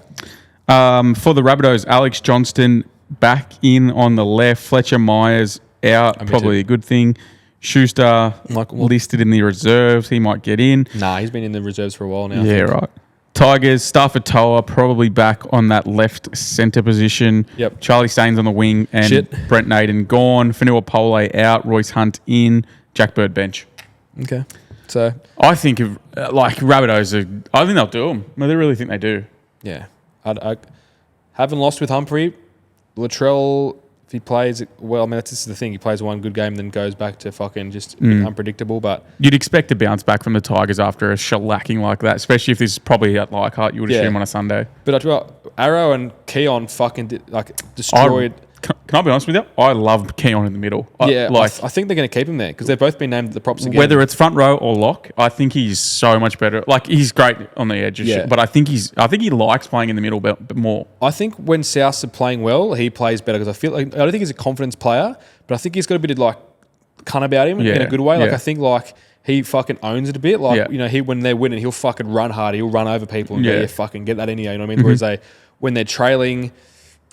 S1: For the Rabbitohs, Alex Johnston back in on the left. Fletcher Myers out, probably a good thing. Schuster listed in the reserves. He might get in.
S2: Nah, he's been in the reserves for a while now.
S1: Yeah, right. Tigers, Stafford-Toa probably back on that left centre position.
S2: Yep.
S1: Charlie Staines on the wing and Brent Naden gone. Fanua Pole out. Royce Hunt in. Jack Bird bench.
S2: Okay. So
S1: I think of Rabbitohs. I think they'll do them. I really think they do.
S2: Yeah. I haven't lost with Humphrey. Latrell, if he plays well, I mean, this is the thing. He plays one good game, then goes back to fucking just unpredictable. But
S1: you'd expect to bounce back from the Tigers after a shellacking like that, especially if this is probably at Leichhardt, you would assume on a Sunday.
S2: But I tell you what, Arrow and Keon fucking destroyed.
S1: Can I be honest with you? I love Keon in the middle.
S2: I think they're going to keep him there because they've both been named the props again.
S1: Whether it's front row or lock, I think he's so much better. Like, he's great on the edges, but I think he likes playing in the middle bit more.
S2: I think when Souths are playing well, he plays better because I don't think he's a confidence player, but I think he's got a bit of like cunt about him in a good way. Like I think like he fucking owns it a bit. Like when they're winning, he'll fucking run hard. He'll run over people and fucking get that in here. You know what I mean? Whereas when they're trailing.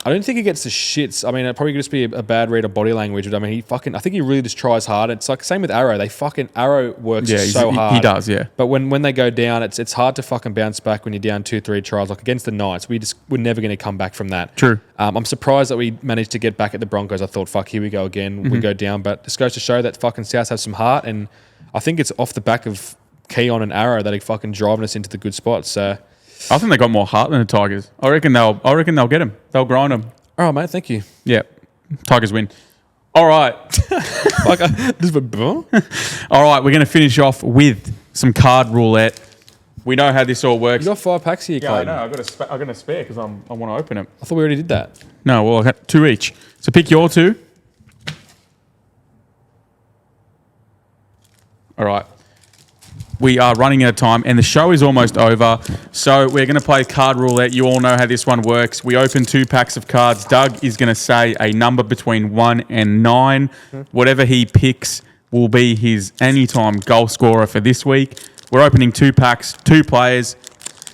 S2: I don't think he gets the shits. I mean, it probably could just be a bad read of body language. But I mean, I think he really just tries hard. It's like same with Arrow. Arrow works so hard.
S1: He does, yeah.
S2: But when they go down, it's hard to fucking bounce back when you're down 2-3 tries. Like against the Knights, we're never going to come back from that.
S1: True.
S2: I'm surprised that we managed to get back at the Broncos. I thought, fuck, here we go again. We go down. But this goes to show that fucking South have some heart. And I think it's off the back of Keon and Arrow that are fucking driving us into the good spots. So
S1: I think they got more heart than the Tigers. I reckon they'll get him. They'll grind him.
S2: All right, mate. Thank you.
S1: Yeah. Tigers win. All right.
S2: All
S1: right, we're going to finish off with some card roulette. We know how this all works.
S2: You got 5 packs here, Clayton.
S1: Yeah, I know. I got a spare because I want to open them.
S2: I thought we already did that.
S1: No, well, I got 2 each. So pick your 2. All right. We are running out of time and the show is almost over. So we're going to play card roulette. You all know how this one works. We open 2 packs of cards. Doug is going to say a number between 1 and 9. Whatever he picks will be his anytime goal scorer for this week. We're opening 2 packs, 2 players,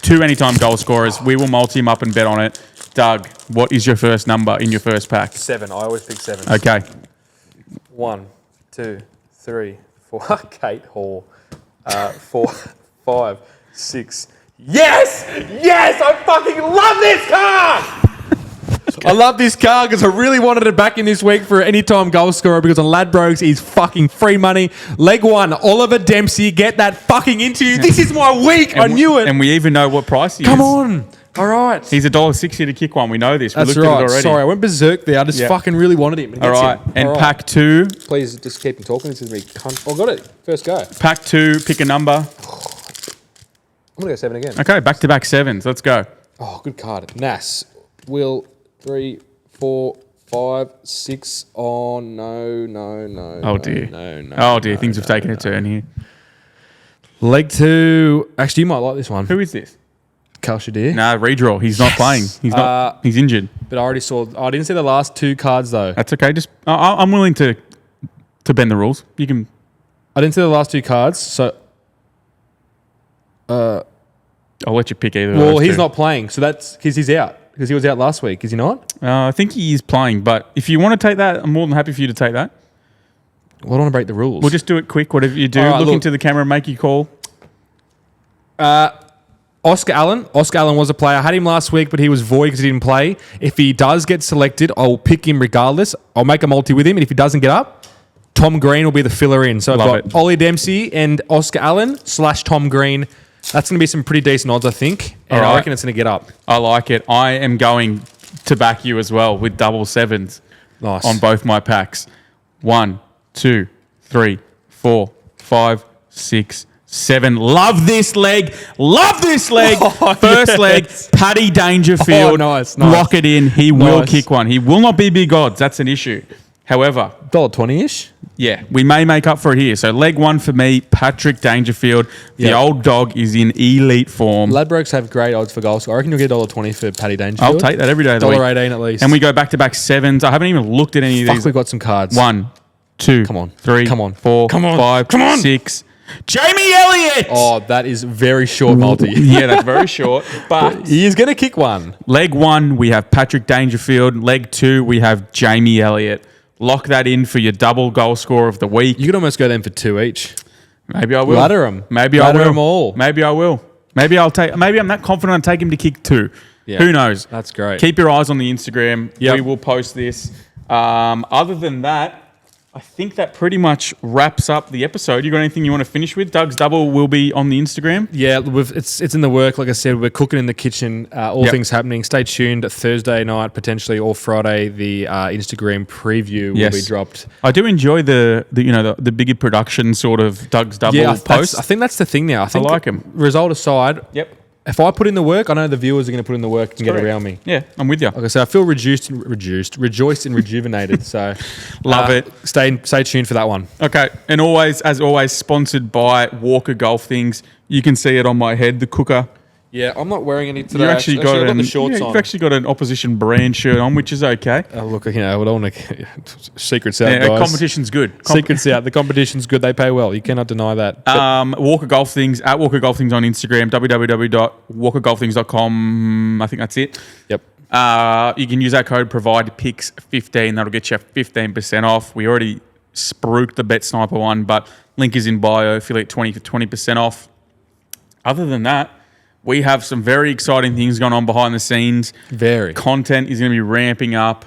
S1: 2 anytime goal scorers. We will multi him up and bet on it. Doug, what is your first number in your first pack?
S2: 7. I always pick 7.
S1: Okay.
S2: 1, 2, 3, 4. Kate Hall. 4, 5, 6. Yes! Yes! I fucking love this card! I love this card because I really wanted it back in this week for an anytime goal scorer because on Ladbrokes is fucking free money. Leg 1, Oliver Dempsey, get that fucking interview. This is my week. I knew it.
S1: And we even know what price he is.
S2: Come on. All right.
S1: He's $1.60 to kick one. We know this.
S2: That's
S1: we looked
S2: right.
S1: at it already.
S2: Sorry, I went berserk there. I just fucking really wanted him.
S1: All right. And pack 2.
S2: Please just keep him talking. This is me. Oh, got it. First go.
S1: Pack 2. Pick a number.
S2: I'm going to go 7 again.
S1: Okay. Back-to-back 7s. Let's go.
S2: Oh, good card. Nas. Will 3, 4, 5, 6. Oh, no.
S1: Oh, dear.
S2: No.
S1: Oh, dear. Things have taken a turn here.
S2: Leg 2. Actually, you might like this one.
S1: Who is this?
S2: Kal Shadir.
S1: Nah, redraw. He's not playing. He's not. He's injured.
S2: But I already saw. I didn't see the last 2 cards, though.
S1: That's okay. Just I'm willing to bend the rules. You can.
S2: I didn't see the last 2 cards, so...
S1: I'll let you pick either of
S2: Well,
S1: those
S2: he's
S1: two.
S2: not playing, so that's because he's out. Because he was out last week, is he not?
S1: I think he is playing, but if you want to take that, I'm more than happy for you to take that.
S2: Well, I don't want to break the rules.
S1: We'll just do it quick. Whatever you do,
S2: All right,
S1: look
S2: look.
S1: into the camera and make your call.
S2: Oscar Allen. Oscar Allen was a player. I had him last week, but he was void because he didn't play. If he does get selected, I'll pick him regardless. I'll make a multi with him, and if he doesn't get up, Tom Green will be the filler in. So I've
S1: Love
S2: got
S1: it.
S2: Ollie Dempsey and Oscar Allen / Tom Green. That's going to be some pretty decent odds, I think. And
S1: All right.
S2: I reckon it's going to get up.
S1: I like it. I am going to back you as well with double sevens
S2: Nice.
S1: on both my packs. 1, 2, 3, 4, 5, 6, 7. Love this leg.
S2: Oh,
S1: First leg, Paddy Dangerfield.
S2: Oh, nice.
S1: Lock it in. He will
S2: Nice.
S1: kick one. He will not be big odds. That's an issue. However,
S2: $1.20-ish.
S1: yeah, we may make up for it here. So leg 1 for me, Patrick Dangerfield. The
S2: Yep.
S1: old dog is in elite form.
S2: Ladbrokes have great odds for goals. I reckon you'll get $1.20 for Paddy Dangerfield.
S1: I'll take that every day of the week.
S2: $1.18 at least.
S1: And we go back-to-back sevens. I haven't even looked at any of
S2: Fuck,
S1: these.
S2: we've got some cards.
S1: 1, 2,
S2: Come on.
S1: 3,
S2: Come on.
S1: 4,
S2: Come on.
S1: 5,
S2: Come on.
S1: 6. Jamie Elliott!
S2: Oh, that is very short multi.
S1: Yeah, that's very short. But
S2: He is going to kick one.
S1: leg 1, we have Patrick Dangerfield. Leg 2, we have Jamie Elliott. Lock that in for your double goal scorer of the week.
S2: You could almost go then for 2 each.
S1: Maybe I will.
S2: Ladder 'em.
S1: Maybe I
S2: Ladder
S1: will.
S2: 'em all.
S1: Maybe I will. Maybe I'm that confident I'll take him to kick 2.
S2: Yeah.
S1: Who knows?
S2: That's great.
S1: Keep your eyes on the Instagram.
S2: Yep.
S1: We will post this. Other than that, I think that pretty much wraps up the episode. You got anything you want to finish with? Doug's double will be on the Instagram.
S2: Yeah, it's in the work. Like I said, we're cooking in the kitchen. All
S1: Yep.
S2: things happening. Stay tuned. Thursday night, potentially, or Friday, the Instagram preview will
S1: Yes.
S2: be dropped.
S1: I do enjoy the bigger production sort of Doug's double post.
S2: I think that's the thing now. I think
S1: like 'em.
S2: Result aside,
S1: Yep.
S2: if I put in the work, I know the viewers are going to put in the work and get
S1: Correct.
S2: around me.
S1: Yeah, I'm with you.
S2: Like I said, I feel rejoiced and rejuvenated. So
S1: Love it.
S2: Stay tuned for that one.
S1: Okay, and as always, sponsored by Walker Golf Things. You can see it on my head, the cooker.
S2: Yeah, I'm not wearing any today.
S1: You actually got,
S2: I've got the shorts on.
S1: You've actually got an opposition brand shirt on, which is okay.
S2: Look, I don't want to secrets out,
S1: Yeah,
S2: guys.
S1: competition's good.
S2: Secrets out. The competition's good. They pay well. You cannot deny that. But
S1: Walker Golf Things at Walker Golf Things on Instagram, www.walkergolfthings.com. I think that's it.
S2: yep.
S1: You can use our code PROVIDEPICS15. That'll get you 15% off. We already spruiked the Bet Sniper one, but link is in bio. Affiliate 20 for 20% off. Other than that, we have some very exciting things going on behind the scenes.
S2: Very.
S1: Content is going to be ramping up.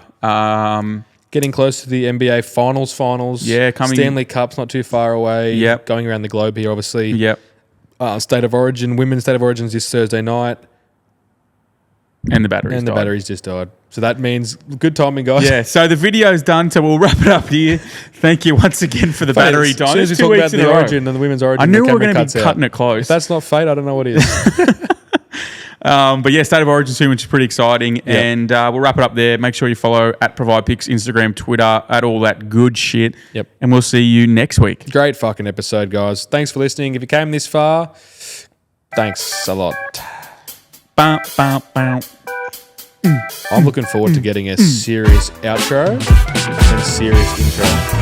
S2: Getting close to the NBA finals.
S1: Yeah, coming-
S2: Stanley Cup's not too far away.
S1: Yep.
S2: Going around the globe here, obviously.
S1: Yep.
S2: State of Origin, Women's State of Origin is this Thursday night.
S1: And the batteries.
S2: And the
S1: died.
S2: batteries just died. So that means good timing, guys.
S1: Yeah, so the video's done, so we'll wrap it up here. Thank you once again for the battery
S2: As
S1: time.
S2: soon as we
S1: It's
S2: talk
S1: 2
S2: about
S1: weeks in
S2: the
S1: a row.
S2: Origin and the Women's Origin,
S1: I knew
S2: the
S1: we were
S2: camera
S1: going to
S2: cuts
S1: be
S2: out.
S1: cutting it close.
S2: If that's not fate, I don't know what is.
S1: But yeah, State of Origin soon, which is pretty exciting. And we'll wrap it up there. Make sure you follow at ProvidePicks, Instagram, Twitter, at all that good shit.
S2: Yep.
S1: And we'll see you next week.
S2: Great fucking episode, guys. Thanks for listening. If you came this far, thanks a lot.
S1: Bow, bow, bow.
S2: I'm looking forward to getting a serious outro and serious intro.